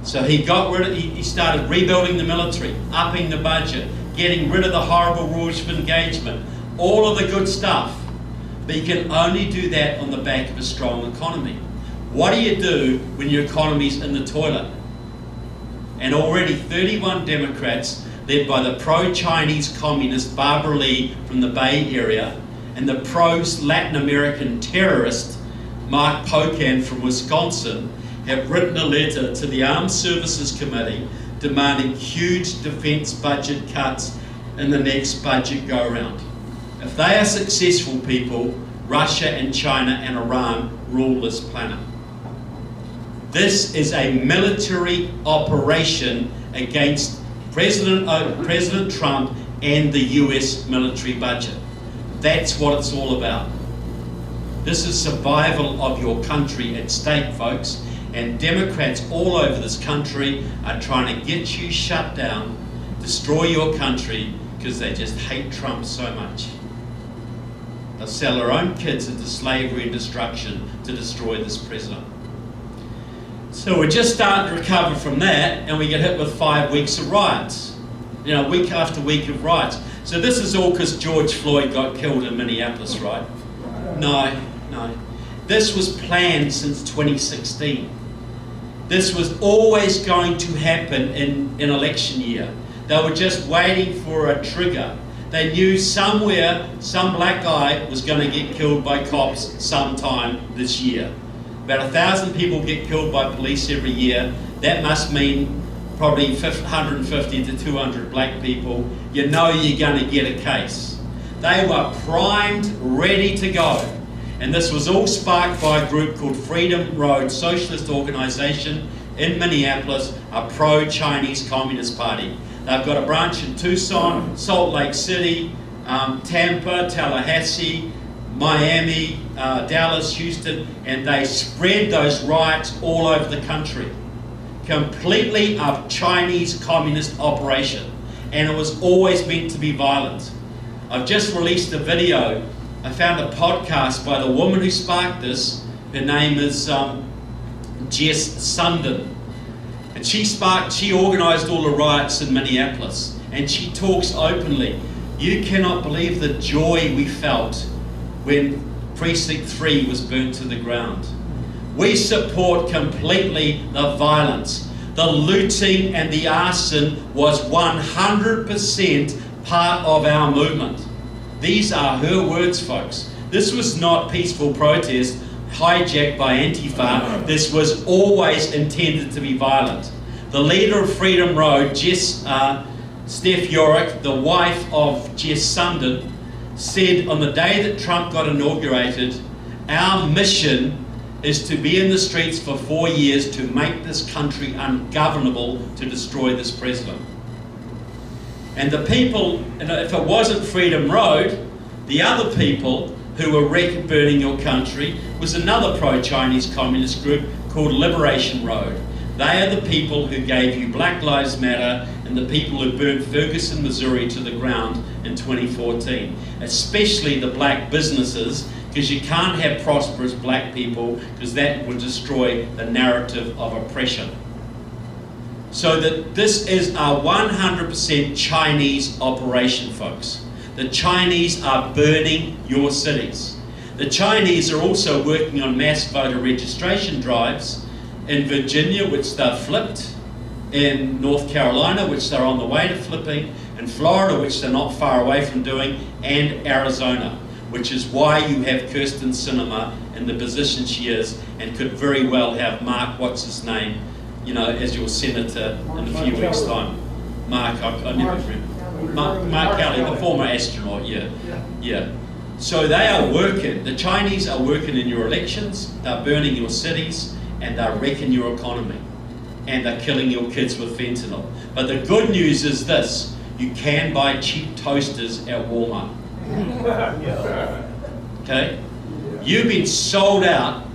So he got rid of, he started rebuilding the military, upping the budget, getting rid of the horrible rules of engagement, all of the good stuff. But you can only do that on the back of a strong economy. What do you do when your economy's in the toilet? And already 31 Democrats, led by the pro-Chinese communist Barbara Lee from the Bay Area and the pro-Latin American terrorist Mark Pocan from Wisconsin, have written a letter to the Armed Services Committee demanding huge defence budget cuts in the next budget go-round. If they are successful, people, Russia and China and Iran rule this planet. This is a military operation against President Trump and the US military budget. That's what it's all about. This is survival of your country at stake, folks. And Democrats all over this country are trying to get you shut down, destroy your country, because they just hate Trump so much. They'll sell their own kids into slavery and destruction to destroy this president. So we're just starting to recover from that, and we get hit with 5 weeks of riots. You know, week after week of riots. So this is all because George Floyd got killed in Minneapolis, right? No. This was planned since 2016. This was always going to happen in election year. They were just waiting for a trigger. They knew somewhere some black guy was going to get killed by cops sometime this year. About 1,000 people get killed by police every year. That must mean probably 150 to 200 black people. You know you're going to get a case. They were primed, ready to go. And this was all sparked by a group called Freedom Road Socialist Organisation in Minneapolis, a pro-Chinese Communist Party. They've got a branch in Tucson, Salt Lake City, Tampa, Tallahassee, Miami, Dallas, Houston, and they spread those riots all over the country. Completely a Chinese communist operation. And it was always meant to be violent. I've just released a video. I found a podcast by the woman who sparked this. Her name is Jess Sundin. And she organised all the riots in Minneapolis. And she talks openly. You cannot believe the joy we felt when Precinct 3 was burnt to the ground. We support completely the violence. The looting and the arson was 100% part of our movement. These are her words, folks. This was not peaceful protest hijacked by Antifa. This was always intended to be violent. The leader of Freedom Road, Steph Yorick, the wife of Jess Sundin, said on the day that Trump got inaugurated, our mission is to be in the streets for 4 years to make this country ungovernable, to destroy this president. And the people, if it wasn't Freedom Road, the other people who were burning your country was another pro-Chinese communist group called Liberation Road. They are the people who gave you Black Lives Matter and the people who burned Ferguson, Missouri to the ground in 2014. Especially the black businesses, because you can't have prosperous black people, because that would destroy the narrative of oppression. So that this is a 100% Chinese operation, folks. The Chinese are burning your cities. The Chinese are also working on mass voter registration drives in Virginia, which they've flipped, in North Carolina, which they're on the way to flipping, in Florida, which they're not far away from doing, and Arizona, which is why you have Kyrsten Sinema in the position she is, and could very well have Mark, what's his name, as your senator in a few weeks' time. Mark Kelly, the former astronaut, yeah. So they are working, the Chinese are working in your elections, they're burning your cities, and they're wrecking your economy. And they're killing your kids with fentanyl. But the good news is this, you can buy cheap toasters at Walmart. Okay? You've been sold out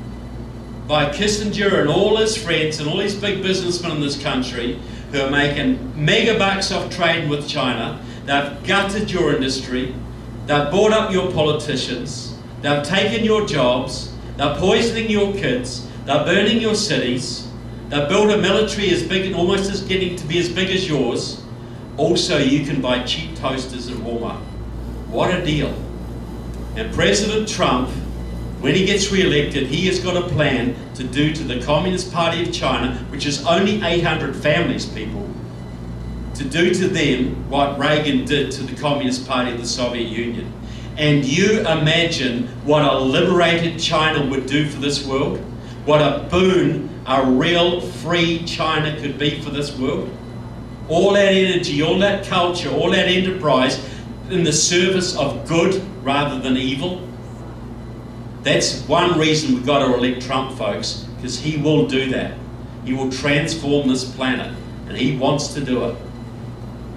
by Kissinger and all his friends and all these big businessmen in this country who are making mega bucks off trading with China. They've gutted your industry. They've bought up your politicians. They've taken your jobs. They're poisoning your kids. They're burning your cities. They've built a military as big and almost as getting to be as big as yours. Also, you can buy cheap toasters at Walmart. What a deal. And President Trump, when he gets re-elected, he has got a plan to do to the Communist Party of China, which is only 800 families, people, to do to them what Reagan did to the Communist Party of the Soviet Union. And you imagine what a liberated China would do for this world? What a boon a real free China could be for this world? All that energy, all that culture, all that enterprise in the service of good rather than evil. That's one reason we've got to elect Trump, folks, because he will do that. He will transform this planet, and he wants to do it.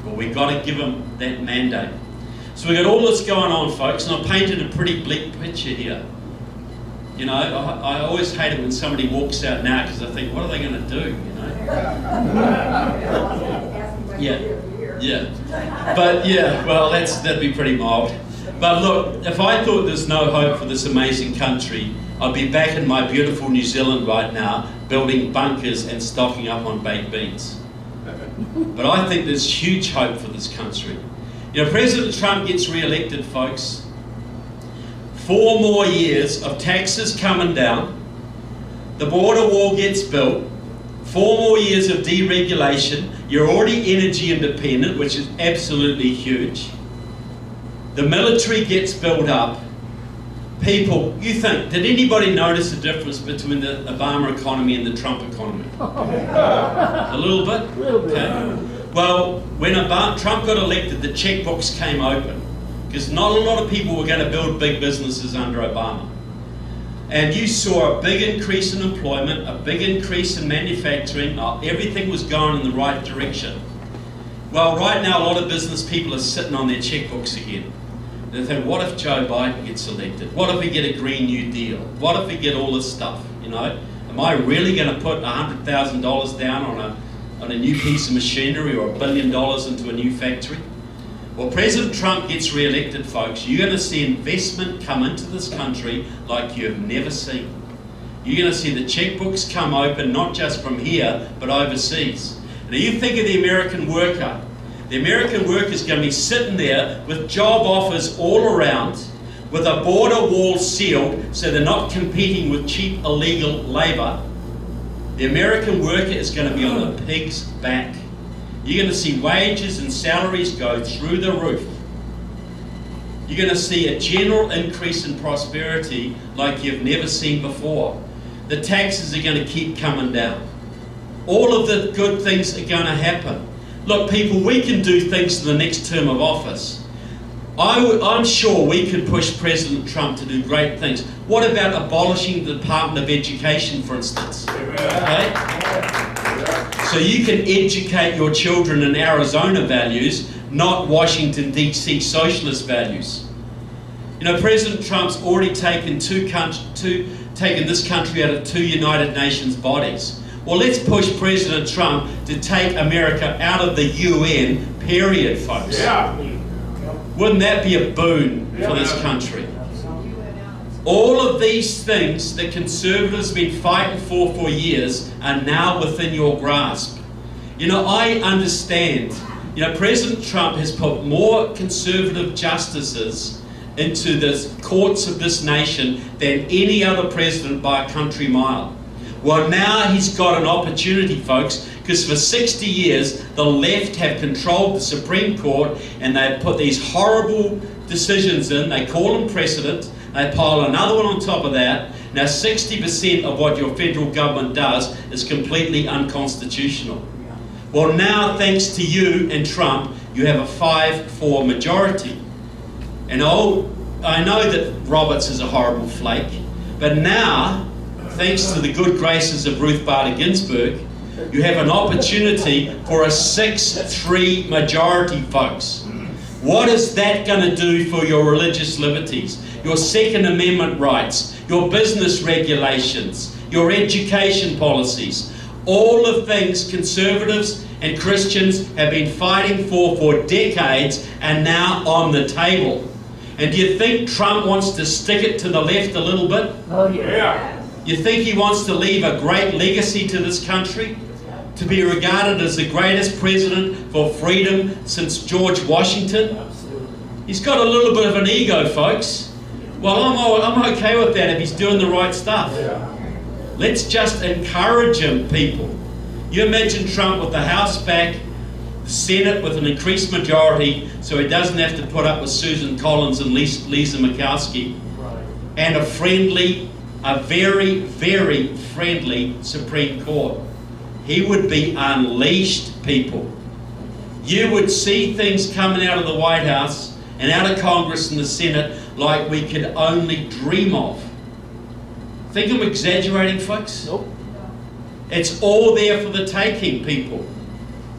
But we've got to give him that mandate. So we've got all this going on, folks, and I've painted a pretty bleak picture here. You know, I always hate it when somebody walks out now because I think, what are they going to do, you know? Yeah. But yeah, well, that'd be pretty mild. But look, if I thought there's no hope for this amazing country, I'd be back in my beautiful New Zealand right now, building bunkers and stocking up on baked beans. But I think there's huge hope for this country. You know, President Trump gets re-elected, folks. 4 more years of taxes coming down, the border wall gets built, 4 more years of deregulation, you're already energy independent, which is absolutely huge. The military gets built up. People, you think, did anybody notice the difference between the Obama economy and the Trump economy? A little bit? A little bit. Okay. Well, when Trump got elected, the checkbooks came open. Because not a lot of people were going to build big businesses under Obama. And you saw a big increase in employment, a big increase in manufacturing, everything was going in the right direction. Well, right now a lot of business people are sitting on their checkbooks again. They think, what if Joe Biden gets elected? What if we get a Green New Deal? What if we get all this stuff, you know? Am I really going to put $100,000 down on a new piece of machinery or $1 billion into a new factory? Well, President Trump gets re-elected, folks. You're going to see investment come into this country like you have never seen. You're going to see the checkbooks come open, not just from here, but overseas. Now you think of the American worker. The American worker is going to be sitting there with job offers all around, with a border wall sealed so they're not competing with cheap illegal labour. The American worker is going to be on a pig's back. You're going to see wages and salaries go through the roof. You're going to see a general increase in prosperity like you've never seen before. The taxes are going to keep coming down. All of the good things are going to happen. Look, people, we can do things in the next term of office. I'm sure we could push President Trump to do great things. What about abolishing the Department of Education, for instance? Okay? So you can educate your children in Arizona values, not Washington, D.C. socialist values. You know, President Trump's already taken this country out of 2 United Nations bodies. Well, let's push President Trump to take America out of the UN, period, folks. Yeah. Wouldn't that be a boon for this country? All of these things that conservatives have been fighting for years are now within your grasp. You know, I understand. You know, President Trump has put more conservative justices into the courts of this nation than any other president by a country mile. Well, now he's got an opportunity, folks, because for 60 years, the left have controlled the Supreme Court and they've put these horrible decisions in. They call them precedent. They pile another one on top of that. Now, 60% of what your federal government does is completely unconstitutional. Well, now, thanks to you and Trump, you have a 5-4 majority. And I know that Roberts is a horrible flake, but now, thanks to the good graces of Ruth Bader Ginsburg, you have an opportunity for a 6-3 majority, folks. What is that going to do for your religious liberties, your Second Amendment rights, your business regulations, your education policies? All the things conservatives and Christians have been fighting for decades are now on the table. And do you think Trump wants to stick it to the left a little bit? Oh, yeah. You think he wants to leave a great legacy to this country? To be regarded as the greatest president for freedom since George Washington? He's got a little bit of an ego, folks. Well, I'm okay with that if he's doing the right stuff. Let's just encourage him, people. You imagine Trump with the House back, the Senate with an increased majority, so he doesn't have to put up with Susan Collins and Lisa Murkowski, and a very, very friendly Supreme Court. He would be unleashed, people. You would see things coming out of the White House and out of Congress and the Senate like we could only dream of. Think I'm exaggerating, folks? Nope. It's all there for the taking, people.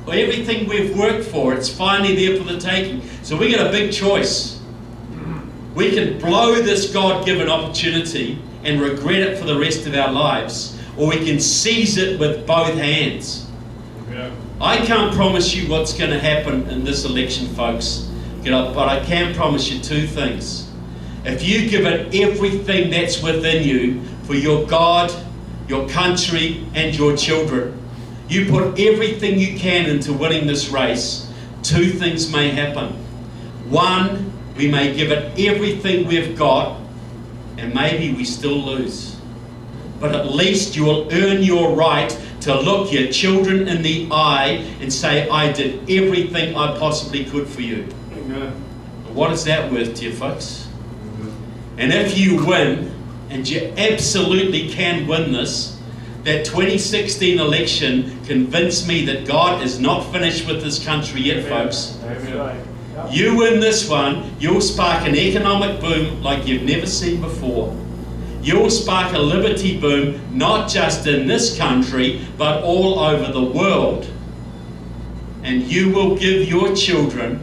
Everything we've worked for, it's finally there for the taking. So we got a big choice. We can blow this God-given opportunity and regret it for the rest of our lives, or we can seize it with both hands. Yeah. I can't promise you what's going to happen in this election, folks, but I can promise you two things. If you give it everything that's within you for your God, your country, and your children, you put everything you can into winning this race, two things may happen. One, we may give it everything we've got, and maybe we still lose. But at least you will earn your right to look your children in the eye and say, I did everything I possibly could for you. Amen. What is that worth to you, folks? And if you win, and you absolutely can win this, that 2016 election convinced me that God is not finished with this country yet, folks. Amen. You win this one, you'll spark an economic boom like you've never seen before. You'll spark a liberty boom, not just in this country, but all over the world. And you will give your children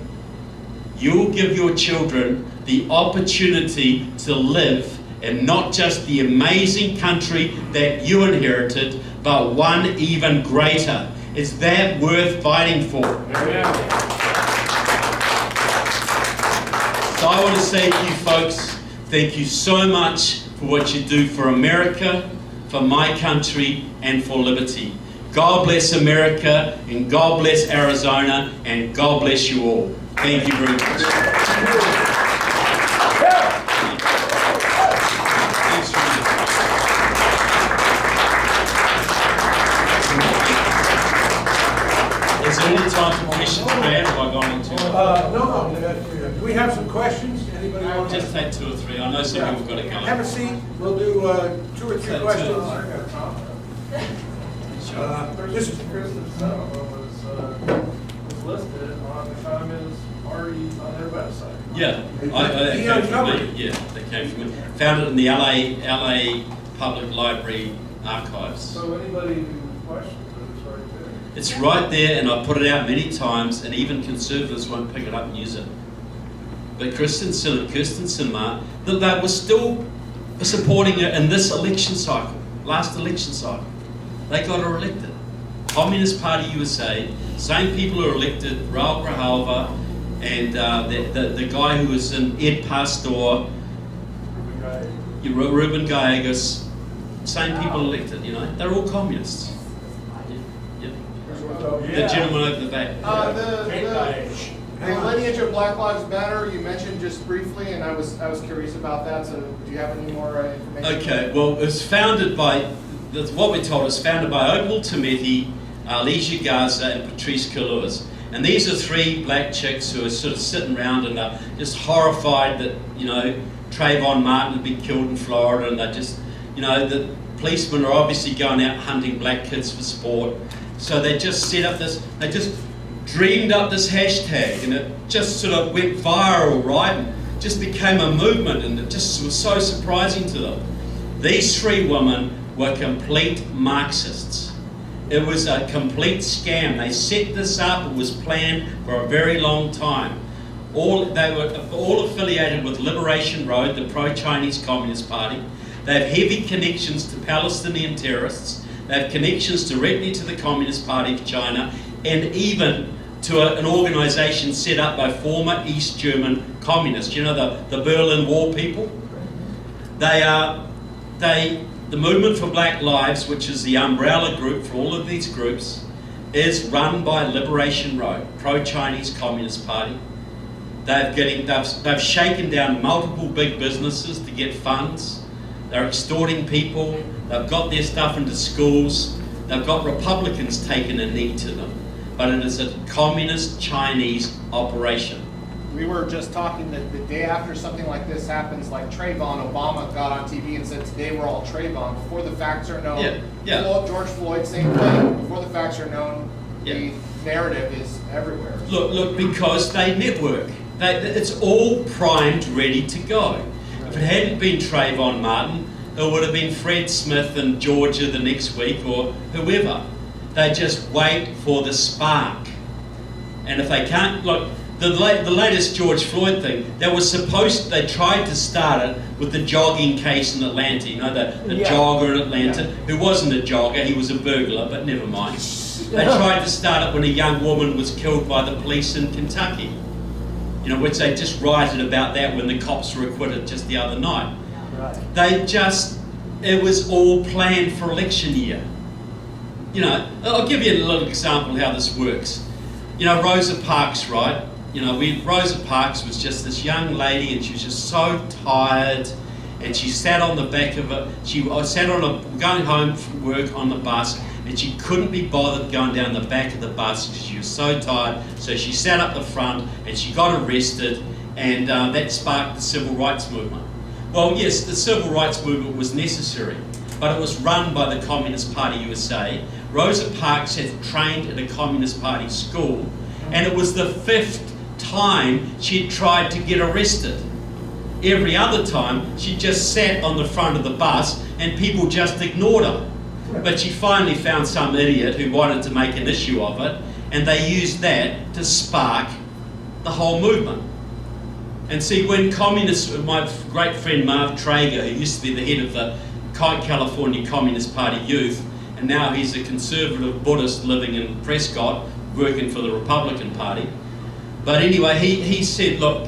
the opportunity to live in not just the amazing country that you inherited, but one even greater. Is that worth fighting for? Amen. So I want to say to you folks, thank you so much for what you do for America, for my country, and for liberty. God bless America, and God bless Arizona, and God bless you all. Thank you very much. Thanks very much. Is there any time for questions, Brad? Have I gone into No, do we have some questions? Anybody want to? Just take two or three. I know some people have got to go. Have a seat. We'll do 2 or 3 Take questions. This is Chris's son was listed on the Communist Party on their website. Yeah, they He came from uncovered me. it. Yeah, they came from me. Found it in the LA Public Library archives. So anybody who questions it is right there. It's right there, and I put it out many times, and even conservatives won't pick it up and use it. But Christensen and Kirstensen, they were still supporting it in this election cycle, last election cycle. They got her elected. Communist Party USA, same people who elected Raul Grijalva and the guy who was in Ed Pastor, Ruben Gallegos, same people elected, you know. They're all communists. Yeah. The gentleman over the back. The lineage of Black Lives Matter, you mentioned just briefly, and I was curious about that. So, do you have any more information? Okay, well, it's founded by, what we're told is founded by Opal Tometi, Alicia Garza, and Patrice Kaluas. And these are 3 black chicks who are sort of sitting around and are just horrified that, you know, Trayvon Martin had been killed in Florida, and they're just, you know, the policemen are obviously going out hunting black kids for sport. So they just set up this, they just dreamed up this hashtag, and it just sort of went viral, right? And just became a movement, and it just was so surprising to them. These 3 women were complete Marxists. It was a complete scam. They set this up. It was planned for a very long time. They were all affiliated with Liberation Road, the pro-Chinese Communist Party. They have heavy connections to Palestinian terrorists. They have connections directly to the Communist Party of China, and even to an organisation set up by former East German communists. You know, the Berlin Wall people? They The Movement for Black Lives, which is the umbrella group for all of these groups, is run by Liberation Road, pro-Chinese Communist Party. They've shaken down multiple big businesses to get funds. They're extorting people. They've got their stuff into schools. They've got Republicans taking a knee to them. But it is a communist Chinese operation. We were just talking that the day after something like this happens, like Trayvon, Obama got on TV and said, today we're all Trayvon. Before the facts are known, George Floyd, same thing. Before the facts are known, the narrative is everywhere. Look, because they network. It's all primed, ready to go. If it hadn't been Trayvon Martin, it would have been Fred Smith in Georgia the next week or whoever. They just wait for the spark. And if they can't, look, the latest George Floyd thing, they tried to start it with the jogging case in Atlanta, you know, the jogger in Atlanta, who wasn't a jogger, he was a burglar, but never mind. They tried to start it when a young woman was killed by the police in Kentucky, you know, which they just rioted about that when the cops were acquitted just the other night. It was all planned for election year. You know, I'll give you a little example how this works. You know, Rosa Parks, right? You know, Rosa Parks was just this young lady, and she was just so tired, and she sat on the back of it. She sat going home from work on the bus, and she couldn't be bothered going down the back of the bus because she was so tired. So she sat up the front, and she got arrested, and that sparked the civil rights movement. Well, yes, the civil rights movement was necessary, but it was run by the Communist Party USA. Rosa Parks had trained at a Communist Party school, and it was the 5th time she'd tried to get arrested. Every other time, she just sat on the front of the bus and people just ignored her. But she finally found some idiot who wanted to make an issue of it, and they used that to spark the whole movement. And see, when communists, my great friend Marv Traeger, who used to be the head of the California Communist Party Youth, and now he's a conservative Buddhist living in Prescott, working for the Republican Party. But anyway, he said, look,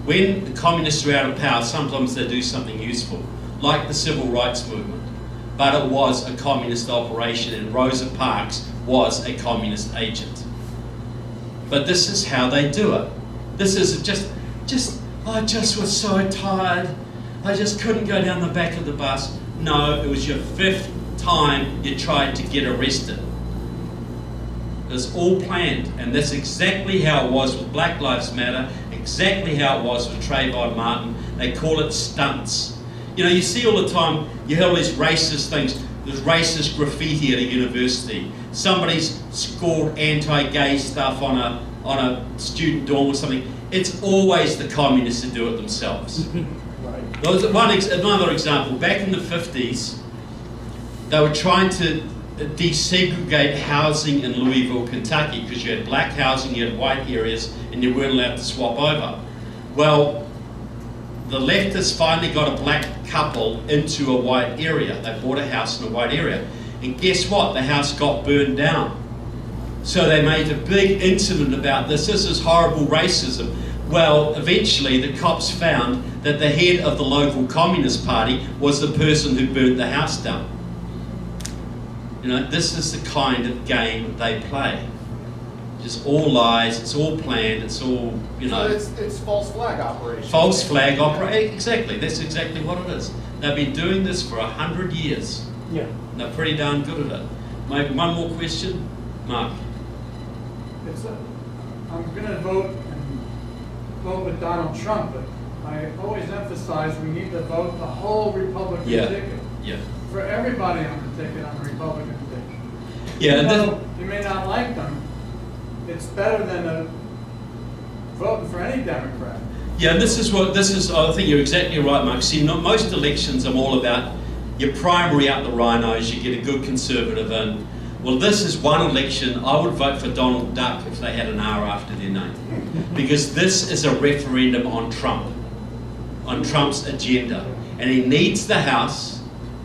when the communists are out of power, sometimes they do something useful, like the civil rights movement. But it was a communist operation, and Rosa Parks was a communist agent. But this is how they do it. This is I just was so tired. I just couldn't go down the back of the bus. No, it was your 5th time you tried to get arrested. It was all planned, and that's exactly how it was with Black Lives Matter, exactly how it was with Trayvon Martin. They call it stunts. You know, you see all the time, you hear all these racist things, there's racist graffiti at a university. Somebody's scored anti-gay stuff on a student dorm or something. It's always the communists who do it themselves. Right. There was another example. Back in the 50s, they were trying to desegregate housing in Louisville, Kentucky, because you had black housing, you had white areas, and you weren't allowed to swap over. Well, the leftists finally got a black couple into a white area. They bought a house in a white area. And guess what? The house got burned down. So they made a big incident about this. This is horrible racism. Well, eventually the cops found that the head of the local Communist Party was the person who burned the house down. You know, this is the kind of game they play. Just all lies, it's all planned, it's all, you know. So it's false flag operation. False flag operation, exactly, that's exactly what it is. They've been doing this for 100 years. Yeah. And they're pretty darn good at it. Maybe one more question? Mark. I'm going to vote with Donald Trump, but I always emphasize we need to vote the whole Republican ticket. Yeah. For everybody on the ticket, on the Republican ticket. Yeah. Though you may not like them, it's better than voting for any Democrat. Yeah, and this is, I think you're exactly right, Mark. See, most elections are all about your primary out the rhinos, you get a good conservative in. Well, this is one election, I would vote for Donald Duck if they had an R after their name. Because this is a referendum on Trump, on Trump's agenda. And he needs the House,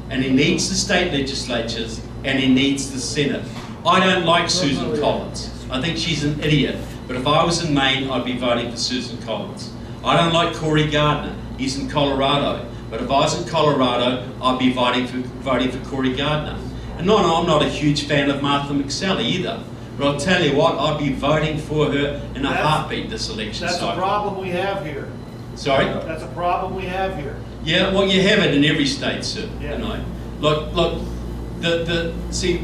and he needs the state legislatures, and he needs the Senate. I don't like Susan Collins. I think she's an idiot. But if I was in Maine, I'd be voting for Susan Collins. I don't like Corey Gardner. He's in Colorado. But if I was in Colorado, I'd be voting for Cory Gardner. And no, I'm not a huge fan of Martha McSally either. But I'll tell you what, I'd be voting for her in a heartbeat this election That's cycle. a problem we have here. Sorry? That's a problem we have here. Yeah, well, you have it in every state, sir. Yeah. You know, look. See,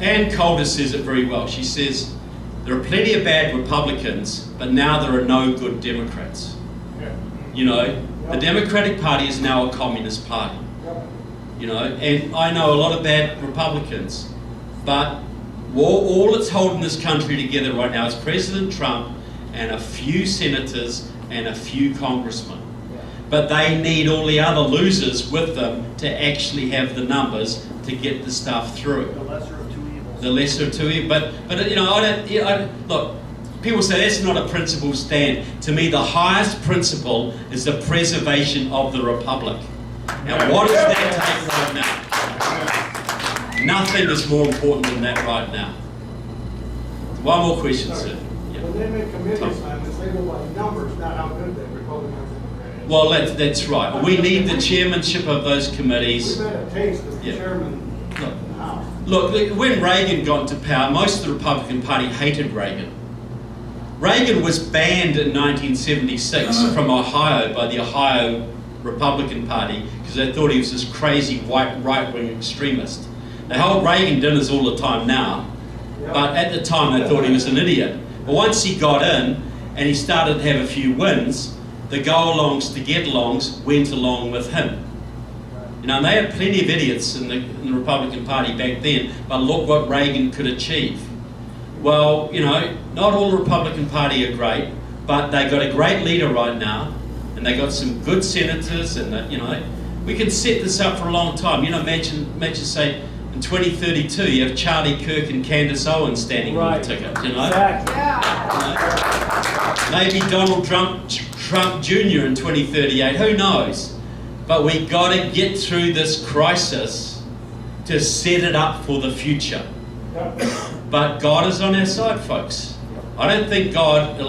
Ann Coulter says it very well. She says there are plenty of bad Republicans, but now there are no good Democrats. You know, the Democratic Party is now a communist party. You know, and I know a lot of bad Republicans, but all that's holding this country together right now is President Trump and a few senators and a few congressmen. But they need all the other losers with them to actually have the numbers to get the stuff through. The lesser of two evils. The lesser of two evils. But you know, look, people say that's not a principled stand. To me, the highest principle is the preservation of the republic. Now, what does that take right now? Nothing is more important than that right now. One more question, sir. Yeah. When they make committee assignments, they go by numbers, not how good they Republicans and Democrats. Well, that's right. We need the chairmanship of those committees. We've had a taste of the Yeah. chairman in the House. Look, when Reagan got into power, most of the Republican Party hated Reagan. Reagan was banned in 1976 from Ohio by the Ohio Republican Party because they thought he was this crazy white right-wing extremist. They hold Reagan dinners all the time now, but at the time they thought he was an idiot. But once he got in and he started to have a few wins, the go-alongs to get-alongs went along with him. You know, and they had plenty of idiots in the Republican Party back then, but look what Reagan could achieve. Well, you know, not all the Republican Party are great, but they got a great leader right now, and they got some good senators, and you know, we can set this up for a long time. You know, imagine say in 2032 you have Charlie Kirk and Candace Owens standing on the ticket. You know, maybe Donald Trump Jr. in 2038. Who knows? But we got to get through this crisis to set it up for the future. But God is on our side, folks. I don't think God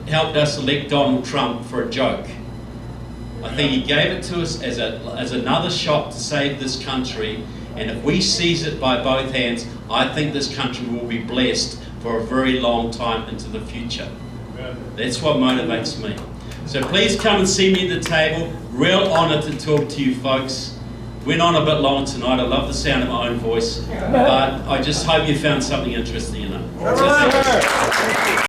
helped us elect Donald Trump for a joke. I think He gave it to us as another shot to save this country, and if we seize it by both hands, I think this country will be blessed for a very long time into the future. That's what motivates me. So please come and see me at the table. Real honour to talk to you folks. Went on a bit long tonight. I love the sound of my own voice, but I just hope you found something interesting in it. So thank you.